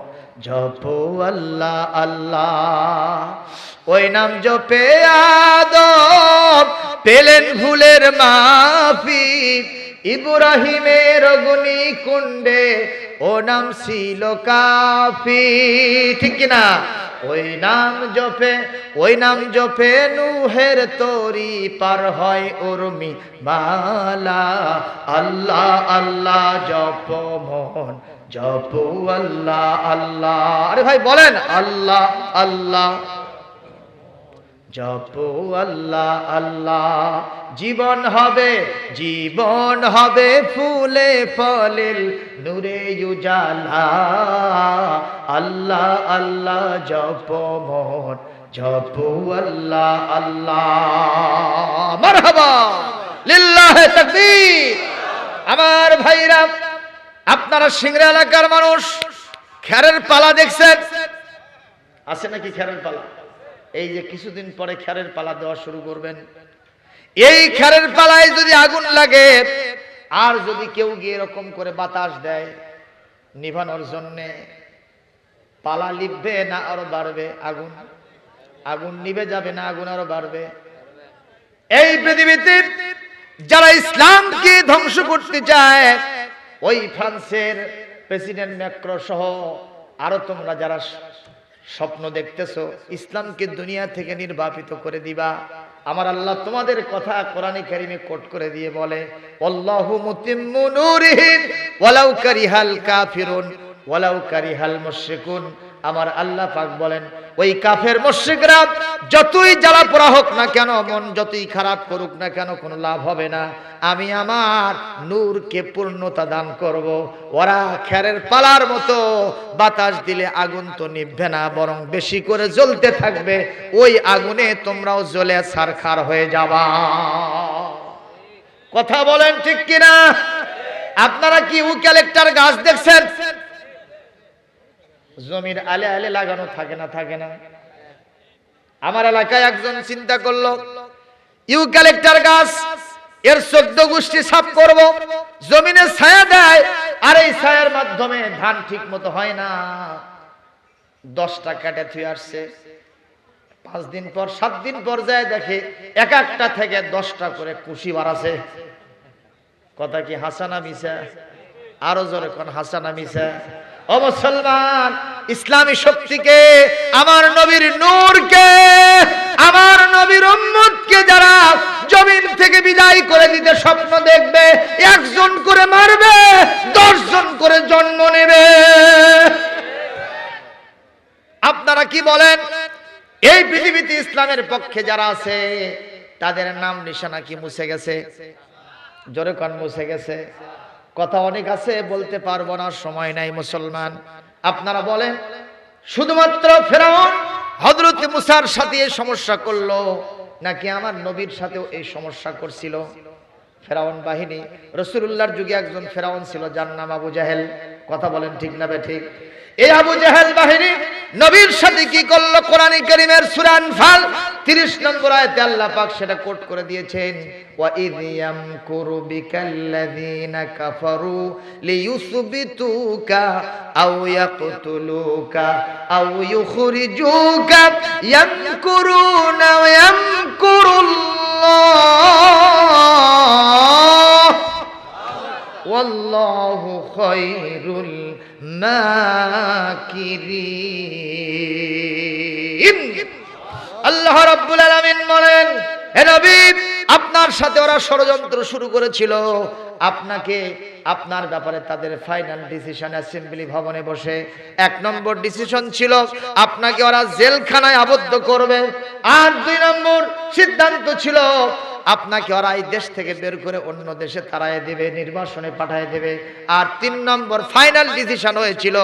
জপো আল্লাহ আল্লাহ। ওই নাম জপে আদম পেলেন ভুলের মাফি, ইব্রাহিমের অগ্নি কুণ্ডে ও নাম ছিল কাফি। ঠিক কিনা? ওই নাম জপে নূহের তরি পার হয় উর্মি মালা। আল্লাহ আল্লাহ জপ মন জপো আল্লাহ আল্লাহ। আরে ভাই বলেন, আল্লাহ আল্লাহ জপো আল্লাহ আল্লাহ। জীবন হবে ফুলে ফলে নূরে উজালা। আল্লাহ আল্লাহ জপো মন জপো আল্লাহ আল্লাহ। মারহাবা, লিল্লাহি তাকবীর। আমার ভাইরা, আপনারা সিংড়া এলাকার মানুষ খেরের পালা দেখছেন? আছে নাকি খেরের পালা? এই যে কিছুদিন পরে খেরের পালা দেওয়া শুরু করবেন। এই খেরের পালায় যদি আগুন লাগে আর যদি কেউ গিয়ে এরকম করে বাতাস দেয় নিভানোর জন্য, পালা লিখবে না আরো বাড়বে? আগুন নিভে যাবে না আগুন আরো বাড়বে? এই পৃথিবীতে যারা ইসলামকে ধ্বংস করতে চায়, ওই ফ্রান্সের প্রেসিডেন্ট ম্যাক্রো সহ আরো তোমরা যারা স্বপ্ন দেখতেছো ইসলামকে দুনিয়া থেকে নির্বাপিত করে দিবা, আমার আল্লাহ তোমাদের কথা কোরআনে কারিমে কোট করে দিয়ে বলে, আল্লাহু মুতিম্মু নূরিহি ওয়ালাউ কারিহাল কাফিরুন ওয়ালাউ কারিহাল মুশরিকুন। আমার আল্লাহ পাক বলেন, ওই কাফের মুশরিকরা যতই জ্বালা পোড়া হোক না কেন, মন যতই খারাপ করুক না কেন, কোনো লাভ হবে না। আমি আমার নূরকে পূর্ণতা দান করব। ওরা খেরের পালার মতো বাতাস দিলে আগুন তো নিভবে না, বরং বেশি করে জ্বলতে থাকবে। ওই আগুনে তোমরাও জ্বলে ছারখার হয়ে যাবা। কথা বলেন ঠিক কিনা? আপনারা কি ইউক্যালিপটাস গাছ দেখছেন? জমির আলে আলে লাগানো থাকে না? আমার এলাকায় একজন চিন্তা করলো ইউক্যালিপটাস গাছ এর 14 গোষ্ঠী সাফ করব, জমিনে ছায়া দেয়, আর এই ছায়ার মাধ্যমে ধান ঠিক মতো হয় না। 10টা কাটে থুয়ে আসছে, 5 দিন পর 7 দিন পর যায় দেখে এক একটা থেকে 10টা করে কুশি বাড়াছে। কথা কি হাসানা মিছা? আরো জোরে কোন হাসানা মিছা? ও মুসলমান, ইসলামী শক্তিকে, আমার নবীর নূরকে, আমার নবীর উম্মতকে যারা জমিন থেকে বিদায় করে দিতে স্বপ্ন দেখবে, একজন করে মারবে, 10 জন করে জন্ম নেবে। আপনারা কি বলেন? এই পৃথিবীতে ইসলামের পক্ষে যারা আছে তাদের নাম নিশানা কি মুছে গেছে? জোরে কোন মুছে গেছে? কথা অনেক আছে, বলতে পারবো না, সময় নাই। মুসলমান, আপনারা বলেন শুধুমাত্র ফেরাউন হযরত মুসার সাথে এই সমস্যা করলো নাকি আমার নবীর সাথেও এই সমস্যা করছিল? ফেরাউন বাহিনী, রাসূলুল্লাহর যুগে একজন ফেরাউন ছিল, যার নাম আবু জাহেল। কথা বলেন ঠিক না বেঠিক? এই আবু জাহেল বাহিনী নবীর সাথে কি করলো? কোরআনে কারীমের সূরা আনফাল 30 নম্বর আয়াতে আল্লাহ পাক সেটা কোট করে দিয়েছেন, ওয়া ইয ইয়ামকুরু বিকাল্লাযীনা কাফারু লিয়ুসবিতুকা আও ইয়াকতুলুকা আও ইউখরিজুকা ইয়ামকুরুনা ওয়া ইয়ামকুরুল্লাহ ওয়াল্লাহু খায়রুল মাকিরিন। আল্লাহ রাব্বুল আলামিন বলেন, হে নবী, আপনার সাথে ওরা ষড়যন্ত্র শুরু করেছিল, আপনাকে, আপনার ব্যাপারে তাদের ফাইনাল ডিসিশন অ্যাসেম্বলি ভবনে বসে 1 নম্বর ডিসিশন ছিল আপনাকে ওরা জেলখানায় আবদ্ধ করবে, আর 2 নম্বর সিদ্ধান্ত ছিল আপনাকে ওরা এই দেশ থেকে বের করে অন্য দেশে তাড়ায় দেবে, নির্বাসনে পাঠিয়ে দেবে, আর 3 নম্বর ফাইনাল ডিসিশন হয়েছিল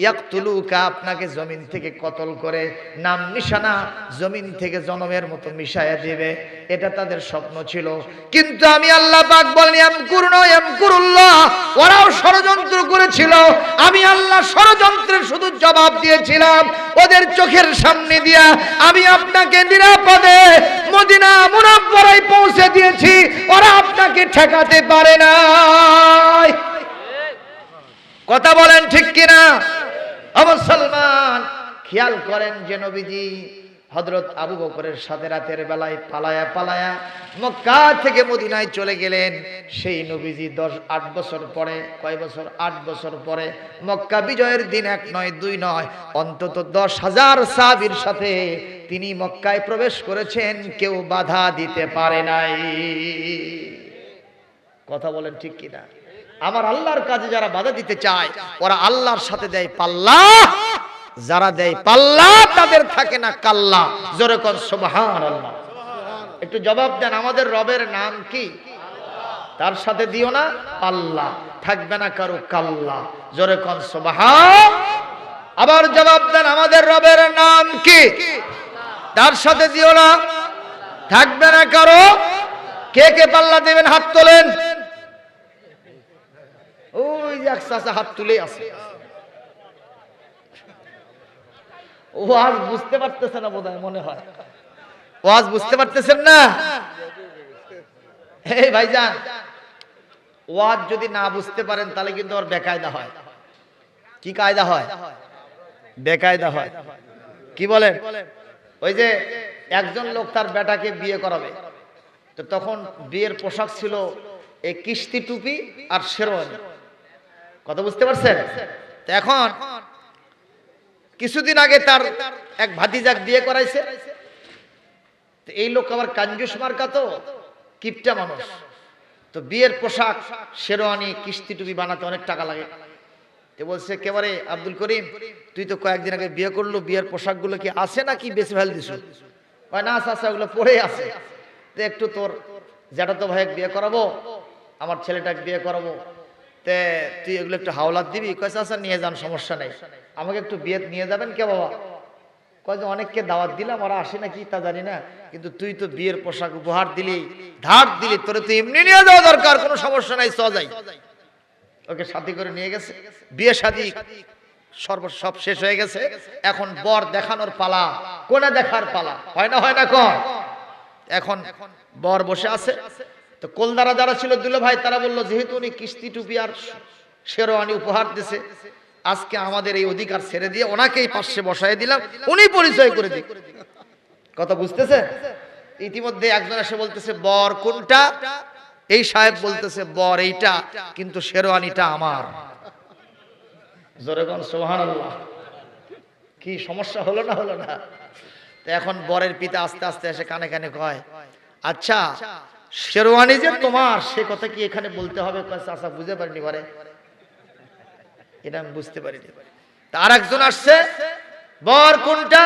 ইয়াকতুলুকা, আপনাকে জমিন থেকে কতল করে নাম নিশানা জমিন থেকে জনমের মতো মিশায়া দিবে। এটা তাদের স্বপ্ন ছিল। কিন্তু আমি আল্লাহ পাক বলেন ইয়ামকুরুনা ইয়ামকুরুল্লাহ, ওরাও ষড়যন্ত্র করেছিল, আমি আল্লাহ ষড়যন্ত্রের শুধু জবাব দিয়েছিলাম। ওদের চোখের সামনে দিয়া আমি আপনাকে নিরাপদে মদিনা মুনাওয়ারায় পৌঁছে দিয়েছি, ওরা আপনাকে ঠেকাতে পারে না। কথা বলেন ঠিক কিনা? ও মুসলমান, খেয়াল করেন যে নবীজি হযরত আবু বকরের সাথে রাতের বেলায় পালায়া পালায়া মক্কা থেকে মদিনায় চলে গেলেন। সেই নবীজি 8 বছর পরে, কয় বছর? 8 বছর পরে মক্কা বিজয়ের দিন 1 নয় 2 নয়, অন্তত 10,000 সাহাবীর সাথে তিনি মক্কায় প্রবেশ করেছেন, কেউ বাধা দিতে পারে নাই। কথা বলেন ঠিক কিনা? আমার আল্লাহর কাজে যারা বাধা দিতে চায় ওরা আল্লাহর সাথে দেয় পাল্লা, যারা দেয় পাল্লা তাদের থাকে না কাল্লা। জোরে কোন সুবহানাল্লাহ। একটু জবাব দেন, আমাদের রবের নাম কি? তার সাথে দিও না পাল্লা, থাকবে না কারো কাল্লা। জোরে কোন সুবহান। আবার জবাব দেন, আমাদের রবের নাম কি? তার সাথে দিও না, থাকবে না কারো। কে কে পাল্লা দেবেন হাত তোলেন। ওই যে এক চাচা হাত তুলে আছে, ওয়াজ বুঝতে পারতেছে না বোধহয়, মনে হয় ওয়াজ বুঝতে পারতেছেন না। এই ভাইজান, ওয়াজ যদি না বুঝতে পারেন তাহলে কিন্তু আর বেকায়দা হয়। কি কায়দা হয়? বেকায়দা হয়। কি বলেন? ওই যে একজন লোক তার বেটাকে বিয়ে করাবে, তো তখন বিয়ের পোশাক ছিল এই কিস্তি টুপি আর শেরওয়ানি। কথা বুঝতে পারছেন? তো এখন কিছুদিন আগে তার এক ভাতিজাক বিয়ে করাইছে। তো এই লোক আবার কাঞ্জুস মার্কা, তো কিপটা মানুষ, তো বিয়ের পোশাক শেরওয়ানি কিস্তি টুপি বানাতে অনেক টাকা লাগে। তো বলছে, একেবারে আব্দুল করিম, তুই তো কয়েকদিন আগে বিয়ে করলো, বিয়ের পোশাকগুলো কি আছে নাকি বেশি ফেল দিস? না চাচা, ওগুলো পড়ে আছে। তো একটু তোর জ্যাঠাতো ভাইকে বিয়ে করাবো, আমার ছেলেটাকে বিয়ে করাবো, তে তুই এগুলো একটু হাওলাত দিবি। কয় চাচা নিয়ে যান, সমস্যা নেই। আমাকে একটু বিয়ে নিয়ে যাবেন কে বাবা? কয় যে অনেককে দাওয়াত দিলাম, ওরা আসে নাকি তা জানি না, কিন্তু তুই তো বিয়ের পোশাক উপহার দিলি, ধার দিলি, তোরে তো এমনি নিয়ে যাওয়া দরকার, কোনো সমস্যা নাই, চ যাই। ওকে সাথী করে নিয়ে গেছে। বিয়ে শাদী সব শেষ হয়ে গেছে। এখন বর দেখানোর পালা, কোনে দেখার পালা। হয় না? হয় না? কোন এখন বর বসে আছে। তো কোলদারা যারা ছিল দুলে ভাই, তারা বললো, যেহেতু উনি কিস্তি টুপি আর শেরওয়ানি উপহার দিছে, আজকে আমাদের এই অধিকার ছেড়ে দিয়ে ওনাকেই পাশে বসায় দিলাম, উনি পরিচয় করে দিই। কথা বুঝতেছে? ইতিমধ্যে একজন এসে বলতেছে, বর কোনটা? এই সাহেব বলতেছে বর এইটা, কিন্তু শেরওয়ানিটা আমার। জোরে বল সুবহানাল্লাহ। কি সমস্যা হলো না হলো না? তো এখন বরের পিতা আস্তে আস্তে এসে কানে কানে কয়, আচ্ছা শেরওয়ানি যে তোমার সে কথা কি এখানে বলতে হবে? চাচা বুঝতে পারিনি বারে, এটা আমি বুঝতে পারিনি। তার একজন আসছে, বর কোনটা?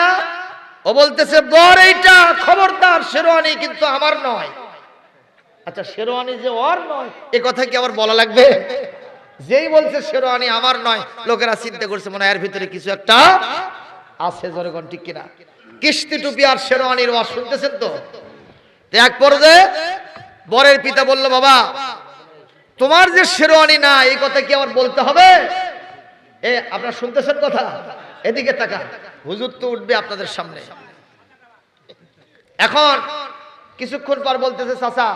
ও বলতেছে বর এইটা, খবরদার শেরওয়ানি কিন্তু আমার নয়। আচ্ছা শেরওয়ানি যে ওর নয় এ কথা কি আবার বলা লাগবে? যেই বলছে শেরওয়ানি আমার নয়, লোকেরা চিন্তা করছে মনে হয় এর ভিতরে কিছু একটা আছে। জোরে কোন ঠিক কিনা? কিস্তি টুপি আর শেরওয়ানির ওয়াজ শুনতেছেন তো? এক পর্যায়ে বরের পিতা বলল, বাবা তোমার যে শেরওয়ানি না এই কথা কি আবার বলতে হবে? এ আপনারা শুনতেছেন কথা? এদিকে তাকা, হুজুর তো উঠবে আপনাদের সামনে। এখন কিছুক্ষণ পর বলতেছে, চাচা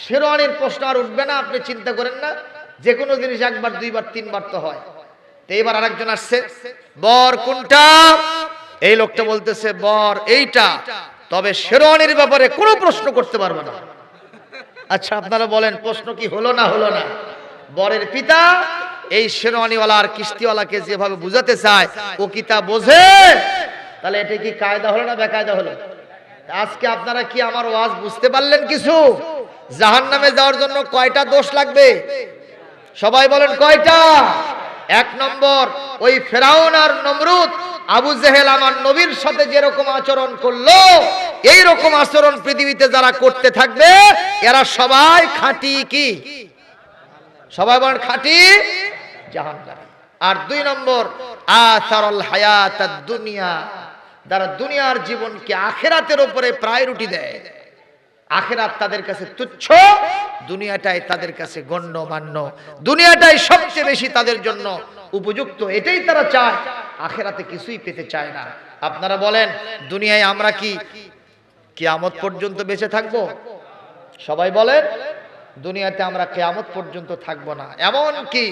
শেরওয়ানির প্রশ্ন আর উঠবে না, আপনি চিন্তা করেন না, যে কোনো জিনিস একবার দুইবার তিনবার তো হয়। তো এবার আরেকজন আসছে, বর কোনটা? এই লোকটা বলতেছে বর এইটা, তবে শেরওয়ানির ব্যাপারে কোনো প্রশ্ন করতে পারবে না। আচ্ছা আপনারা বলেন প্রশ্ন কি হলো না হলো না? বরের পিতা এই শেরওয়ানিওয়ালা আর কিস্তিওয়ালাকে যেভাবে বুঝাতে চায় ও কি তা বোঝে? তাহলে এটা কি কায়দা হলো না বেকায়দা হলো? আজকে আপনারা কি আমার ওয়াজ বুঝতে পারলেন কিছু? জাহান্নামে যাওয়ার জন্য কয়টা দোষ লাগবে? সবাই বলেন কয়টা? এক নম্বর, ওই ফেরাউন আর নমরুদ আবু জেহেল আমার নবীর সাথে যেরকম আচরণ করলো এই রকম আচরণ পৃথিবীতে যারা করতে থাকবে এরা সবাই খাঁটি কি? সবাই বলেন খাঁটি জাহান্নামী। আর দুই নম্বর, আসারুল হায়াতাদ দুনিয়া, যারা দুনিয়ার জীবনকে আখিরাতের উপরে প্রায়োরিটি দেয়। আখিরাত তাদের কাছে তুচ্ছ, দুনিয়াটাই তাদের কাছে গণ্যমান্য, দুনিয়াটাই সবচেয়ে বেশি তাদের জন্য উপযুক্ত, এটাই তারা চায়, আখিরাতে কিছুই পেতে চায় না। আপনারা বলেন দুনিয়ায় আমরা কি কিয়ামত পর্যন্ত বেঁচে থাকবো? সবাই বলেন দুনিয়াতে আমরা কিয়ামত পর্যন্ত থাকবো না। এমন কি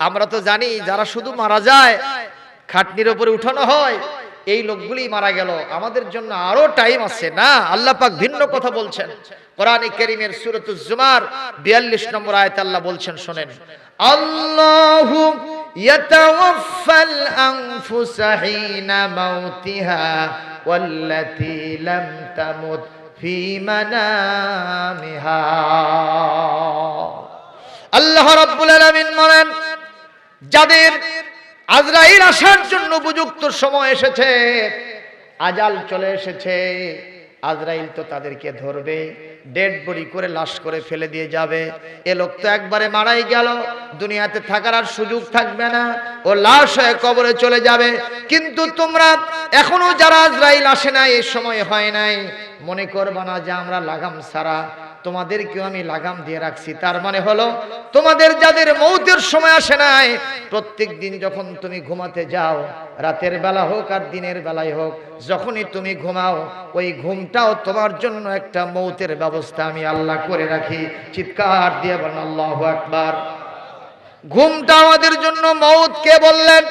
আমরা তো জানি যারা শুধু মারা যায়, খাটনির উপরে উঠানো হয়, এই লোকগুলি মারা গেল, আমাদের জন্য আরো টাইম আছে না? আল্লাহ পাক ভিন্ন কথা বলছেন কোরআনে কারীমের সূরাতুজ জুমার 42 নম্বর আয়াতে আল্লাহ বলছেন, শুনেন, আল্লাহু ইয়াতাওয়াফাল আনফুসা হিনা মাউতিহা ওয়াল্লাতী লাম তামুত ফি মানামিহা। আল্লাহ রাব্বুল আলামিন বলেন, যাদের আজরাইল আসার জন্য উপযুক্ত সময় এসেছে, আজাল চলে এসেছে, আজরাইল তো তাদেরকে ধরবে, ডেড বডি করে লাশ করে ফেলে দিয়ে যাবে। এ লোক তো একবারে মারাই গেল, দুনিয়াতে থাকার আর সুযোগ থাকবে না, ও লাশ হয়ে কবরে চলে যাবে। কিন্তু তোমরা এখনো যারা আজরাইল আসে নাই, এই সময় হয় নাই, মনে করবা না যে আমরা লাগাম ছাড়া, তোমাদেরকেও আমি লাগাম দিয়ে রাখছি। তার মানে হলো তোমাদের যাদের মৌতের সময় আসে নাই, প্রত্যেক দিন যখন তুমি ঘুমাতে যাও, রাতের বেলা হোক আর দিনের বেলায় হোক, যখনই তুমি ঘুমাও, ওই ঘুমটাও তোমার জন্য একটা মৌতের ব্যবস্থা আমি আল্লাহ করে রাখি। চিৎকার দিয়ে বলেন আল্লাহু আকবার। ঘুমটা আমাদের জন্য মৌত কে বললেন?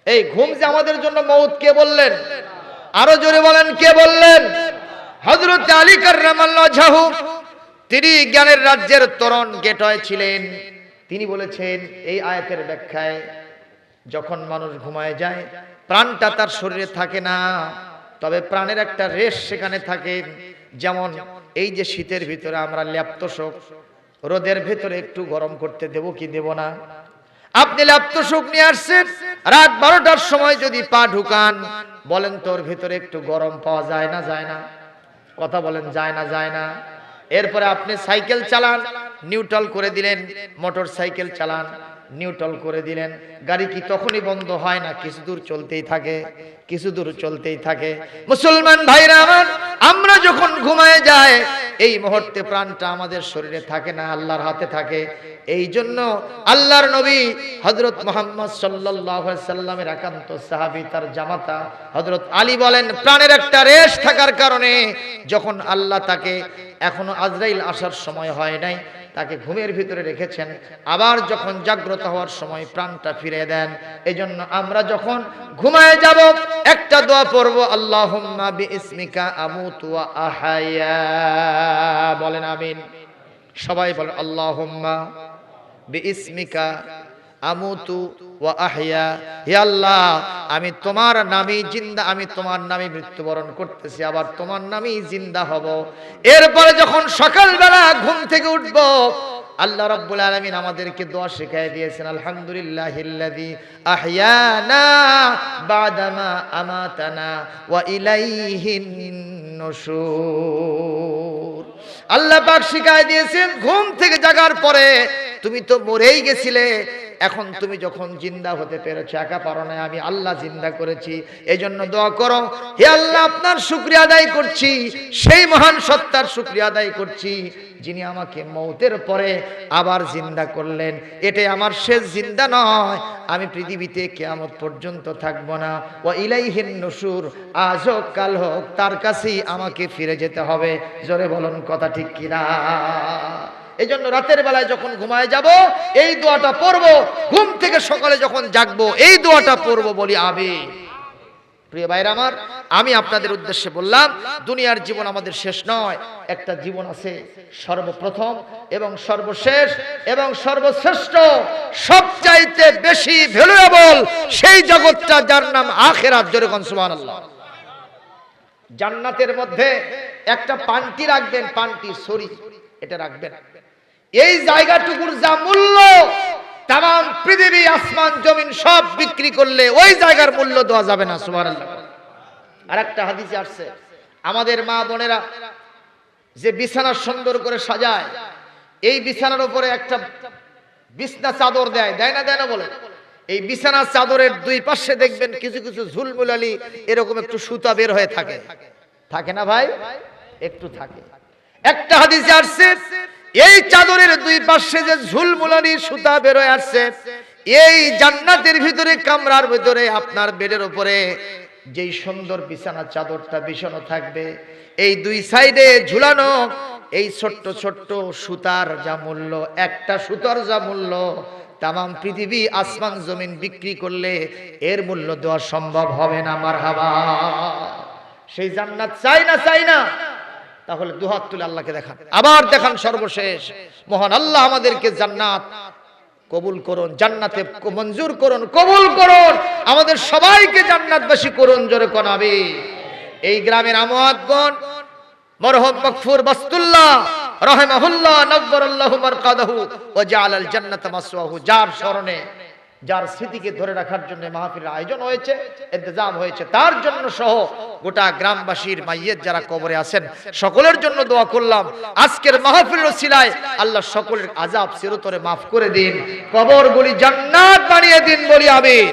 এই ঘুম যে আমাদের জন্য মৌত কে বললেন? আরো জোরে বলেন কে বললেন? হযরত আলী কাররামাল্লাহু ওয়াজহাহু, তিনি জ্ঞানের রাজ্যের তরুণ গেটয় ছিলেন। তিনি বলেছেন এই আয়াতের ব্যাখ্যায়, যখন মানুষ ঘুমায় যায় প্রাণটা তার শরীরে থাকে না, তবে প্রাণের একটা রেশ সেখানে থাকে। যেমন এই যে শীতের ভিতরে আমরা ল্যাপতোষক রোদের ভিতরে একটু গরম করতে দেব কি দেব না? আপনি ল্যাপতোষক নিয়ে আসছেন, রাত 12টার সময় যদি পা ঢুকান, বলেন তোর ভিতরে একটু গরম পাওয়া যায় না যায় না? কথা বলেন যায় না যায় না? এরপরে আপনি সাইকেল চালান, নিউট্রাল করে দিলেন, মোটর সাইকেল চালান, নিউট্রাল করে দিলেন, গাড়ি কি তখনই বন্ধ হয় না? কিছু দূর চলতেই থাকে, কিছু দূর চলতেই থাকে। মুসলমান ভাইরা আমার, আমরা যখন ঘুমায় যাই এই মুহূর্তে প্রাণটা আমাদের শরীরে থাকে না, আল্লাহর হাতে থাকে। এই জন্য আল্লাহর নবী হযরত মুহাম্মদ সাল্লাল্লাহু আলাইহি সাল্লামের একান্ত সাহাবী, তার জামাতা হযরত আলী বলেন, প্রাণের একটা রেশ থাকার কারণে যখন আল্লাহ তাকে, এখনো আজরাইল আসার সময় হয় নাই, তাকে ঘুমের ভিতরে রেখেছেন, আবার যখন জাগ্রত হওয়ার সময় প্রাণটা ফিরে দেন। এজন্য আমরা যখন ঘুমায় যাব একটা দোয়া পড়ব, আল্লাহুম্মা বিইসমিকা আমুতু ওয়া আহয়া, বলেন আমিন। সবাই বলে আল্লাহুম্মা বিইসমিকা আমুতু ওয়া আহইয়া। হে আল্লাহ, আমি তোমার নামে জিন্দা, আমি তোমার নামে মৃত্যুবরণ করতেছি, আবার তোমার নামেই জিন্দা হব। এরপরে যখন সকালবেলা ঘুম থেকে উঠব, আল্লাহ রাব্বুল আলামিন আমাদেরকে দোয়া শিখিয়ে দিয়েছেন, আলহামদুলিল্লাহিল্লাযী আহইয়ানা বাদামা আমাতানা ওয়া ইলাইহিন নুশুর। আল্লাহ পাক শিখিয়ে দিয়েছেন, ঘুম থেকে জাগার পরে তুমি তো মরেই গেছিলে, এখন তুমি যখন জিন্দা হতে পেরেছো, একা পারো না, আমি আল্লাহ জিন্দা করেছি। এজন্য দোয়া করো, হে আল্লাহ, আপনার শুকরিয়া আদায় করছি, সেই মহান সত্তার শুকরিয়া আদায় করছি যিনি আমাকে মওতের পরে আবার জিন্দা করলেন। এটাই আমার শেষ জিন্দা নয়, আমি পৃথিবীতে কিয়ামত পর্যন্ত থাকব না। ওয়া ইলাইহিন নুশুর, আজ হোক কাল হোক তার কাছেই আমাকে ফিরে যেতে হবে। জোরে বলুন কথা ঠিক কিনা? এই জন্য রাতের বেলায় যখন ঘুমায় যাব এই দোয়াটা পড়বো, ঘুম থেকে সকালে যখন জাগবো এই দোয়াটা পড়বো, বলি আমিন। প্রিয় ভাইরা আমার, আমি আপনাদের উদ্দেশ্যে বললাম, দুনিয়ার জীবন আমাদের শেষ নয়, একটা জীবন আছে সর্বপ্রথম এবং সর্বশেষ এবং সর্বশ্রেষ্ঠ, সবচাইতে বেশি ভ্যালুয়েবল সেই জগৎটা যার নাম আখিরাত। জোরে কোন সুবহানাল্লাহ। জান্নাতের মধ্যে একটা পান্টি রাখবেন, পান্টি সরি এটা রাখবেন। এই জায়গাটুকুর যা মূল্য, তাম পৃথিবী আসমান জমিন সব বিক্রি করলে ওই জায়গার মূল্য দেওয়া যাবে না। সুবহানাল্লাহ। আর একটা হাদিসে আসছে, আমাদের মা বোনেরা যে বিছানা সুন্দর করে সাজায়, এই বিছানার উপরে একটা বিছনা চাদর দেয়, দেয় না দেয় না বলে, এই বিছানা চাদরের দুই পাশে দেখবেন কিছু কিছু ঝুলমুলালি এরকম একটু সুতা বের হয়ে থাকে, থাকে না ভাই? একটু থাকে। একটা হাদিসে আসছে, এই চাদরের দুই পাশে যে ঝুলমুলানি সুতা বের হয়ে আসছে, এই জান্নাতের ভিতরে কামরার ভিতরে আপনার বেডের উপরে যেই সুন্দর বিছানা চাদরটা বিছানো থাকবে, এই দুই সাইডে ঝুলানো এই ছোট্ট ছোট্ট সুতার যা মূল্য, একটা সুতার যা মূল্য, তাম পৃথিবী আসমান জমিন বিক্রি করলে এর মূল্য দেওয়া সম্ভব হবে না। মারহাবা। সেই জান্নাত চাই না, চাই না? তাহলে দুহাত তুলে আল্লাহকে দেখান, আবার দেখান। সর্বশেষ মহান আল্লাহ আমাদেরকে জান্নাত কবুল করুন, জান্নাতে মঞ্জুর করুন, কবুল করুন, আমাদের সবাইকে জান্নাতবাসী করুন। জোরে কোন আমিন। এই গ্রামের আমওয়াতগণ মরহুম মাগফুর বাস্তুল্লাহ রাহিমাহুল্লাহ নব্বরাল্লাহু মারকাদাহু ওয়া জাআলাল জান্নাতা মাসওয়াহু, যার স্মরণে, যার স্মৃতিকে ধরে রাখার জন্য মাহফিলের আয়োজন হয়েছে, ইন্তজাম হয়েছে, তার জন্য সহ গোটা গ্রামবাসীর মাইয়িত যারা কবরে আছেন সকলের জন্য দোয়া করলাম। আজকের মাহফিলের ওসিলায় আল্লাহ সকলের আযাব চিরতরে মাফ করে দিন, কবরগুলি জান্নাত বানিয়ে দিন, বলি আমিন।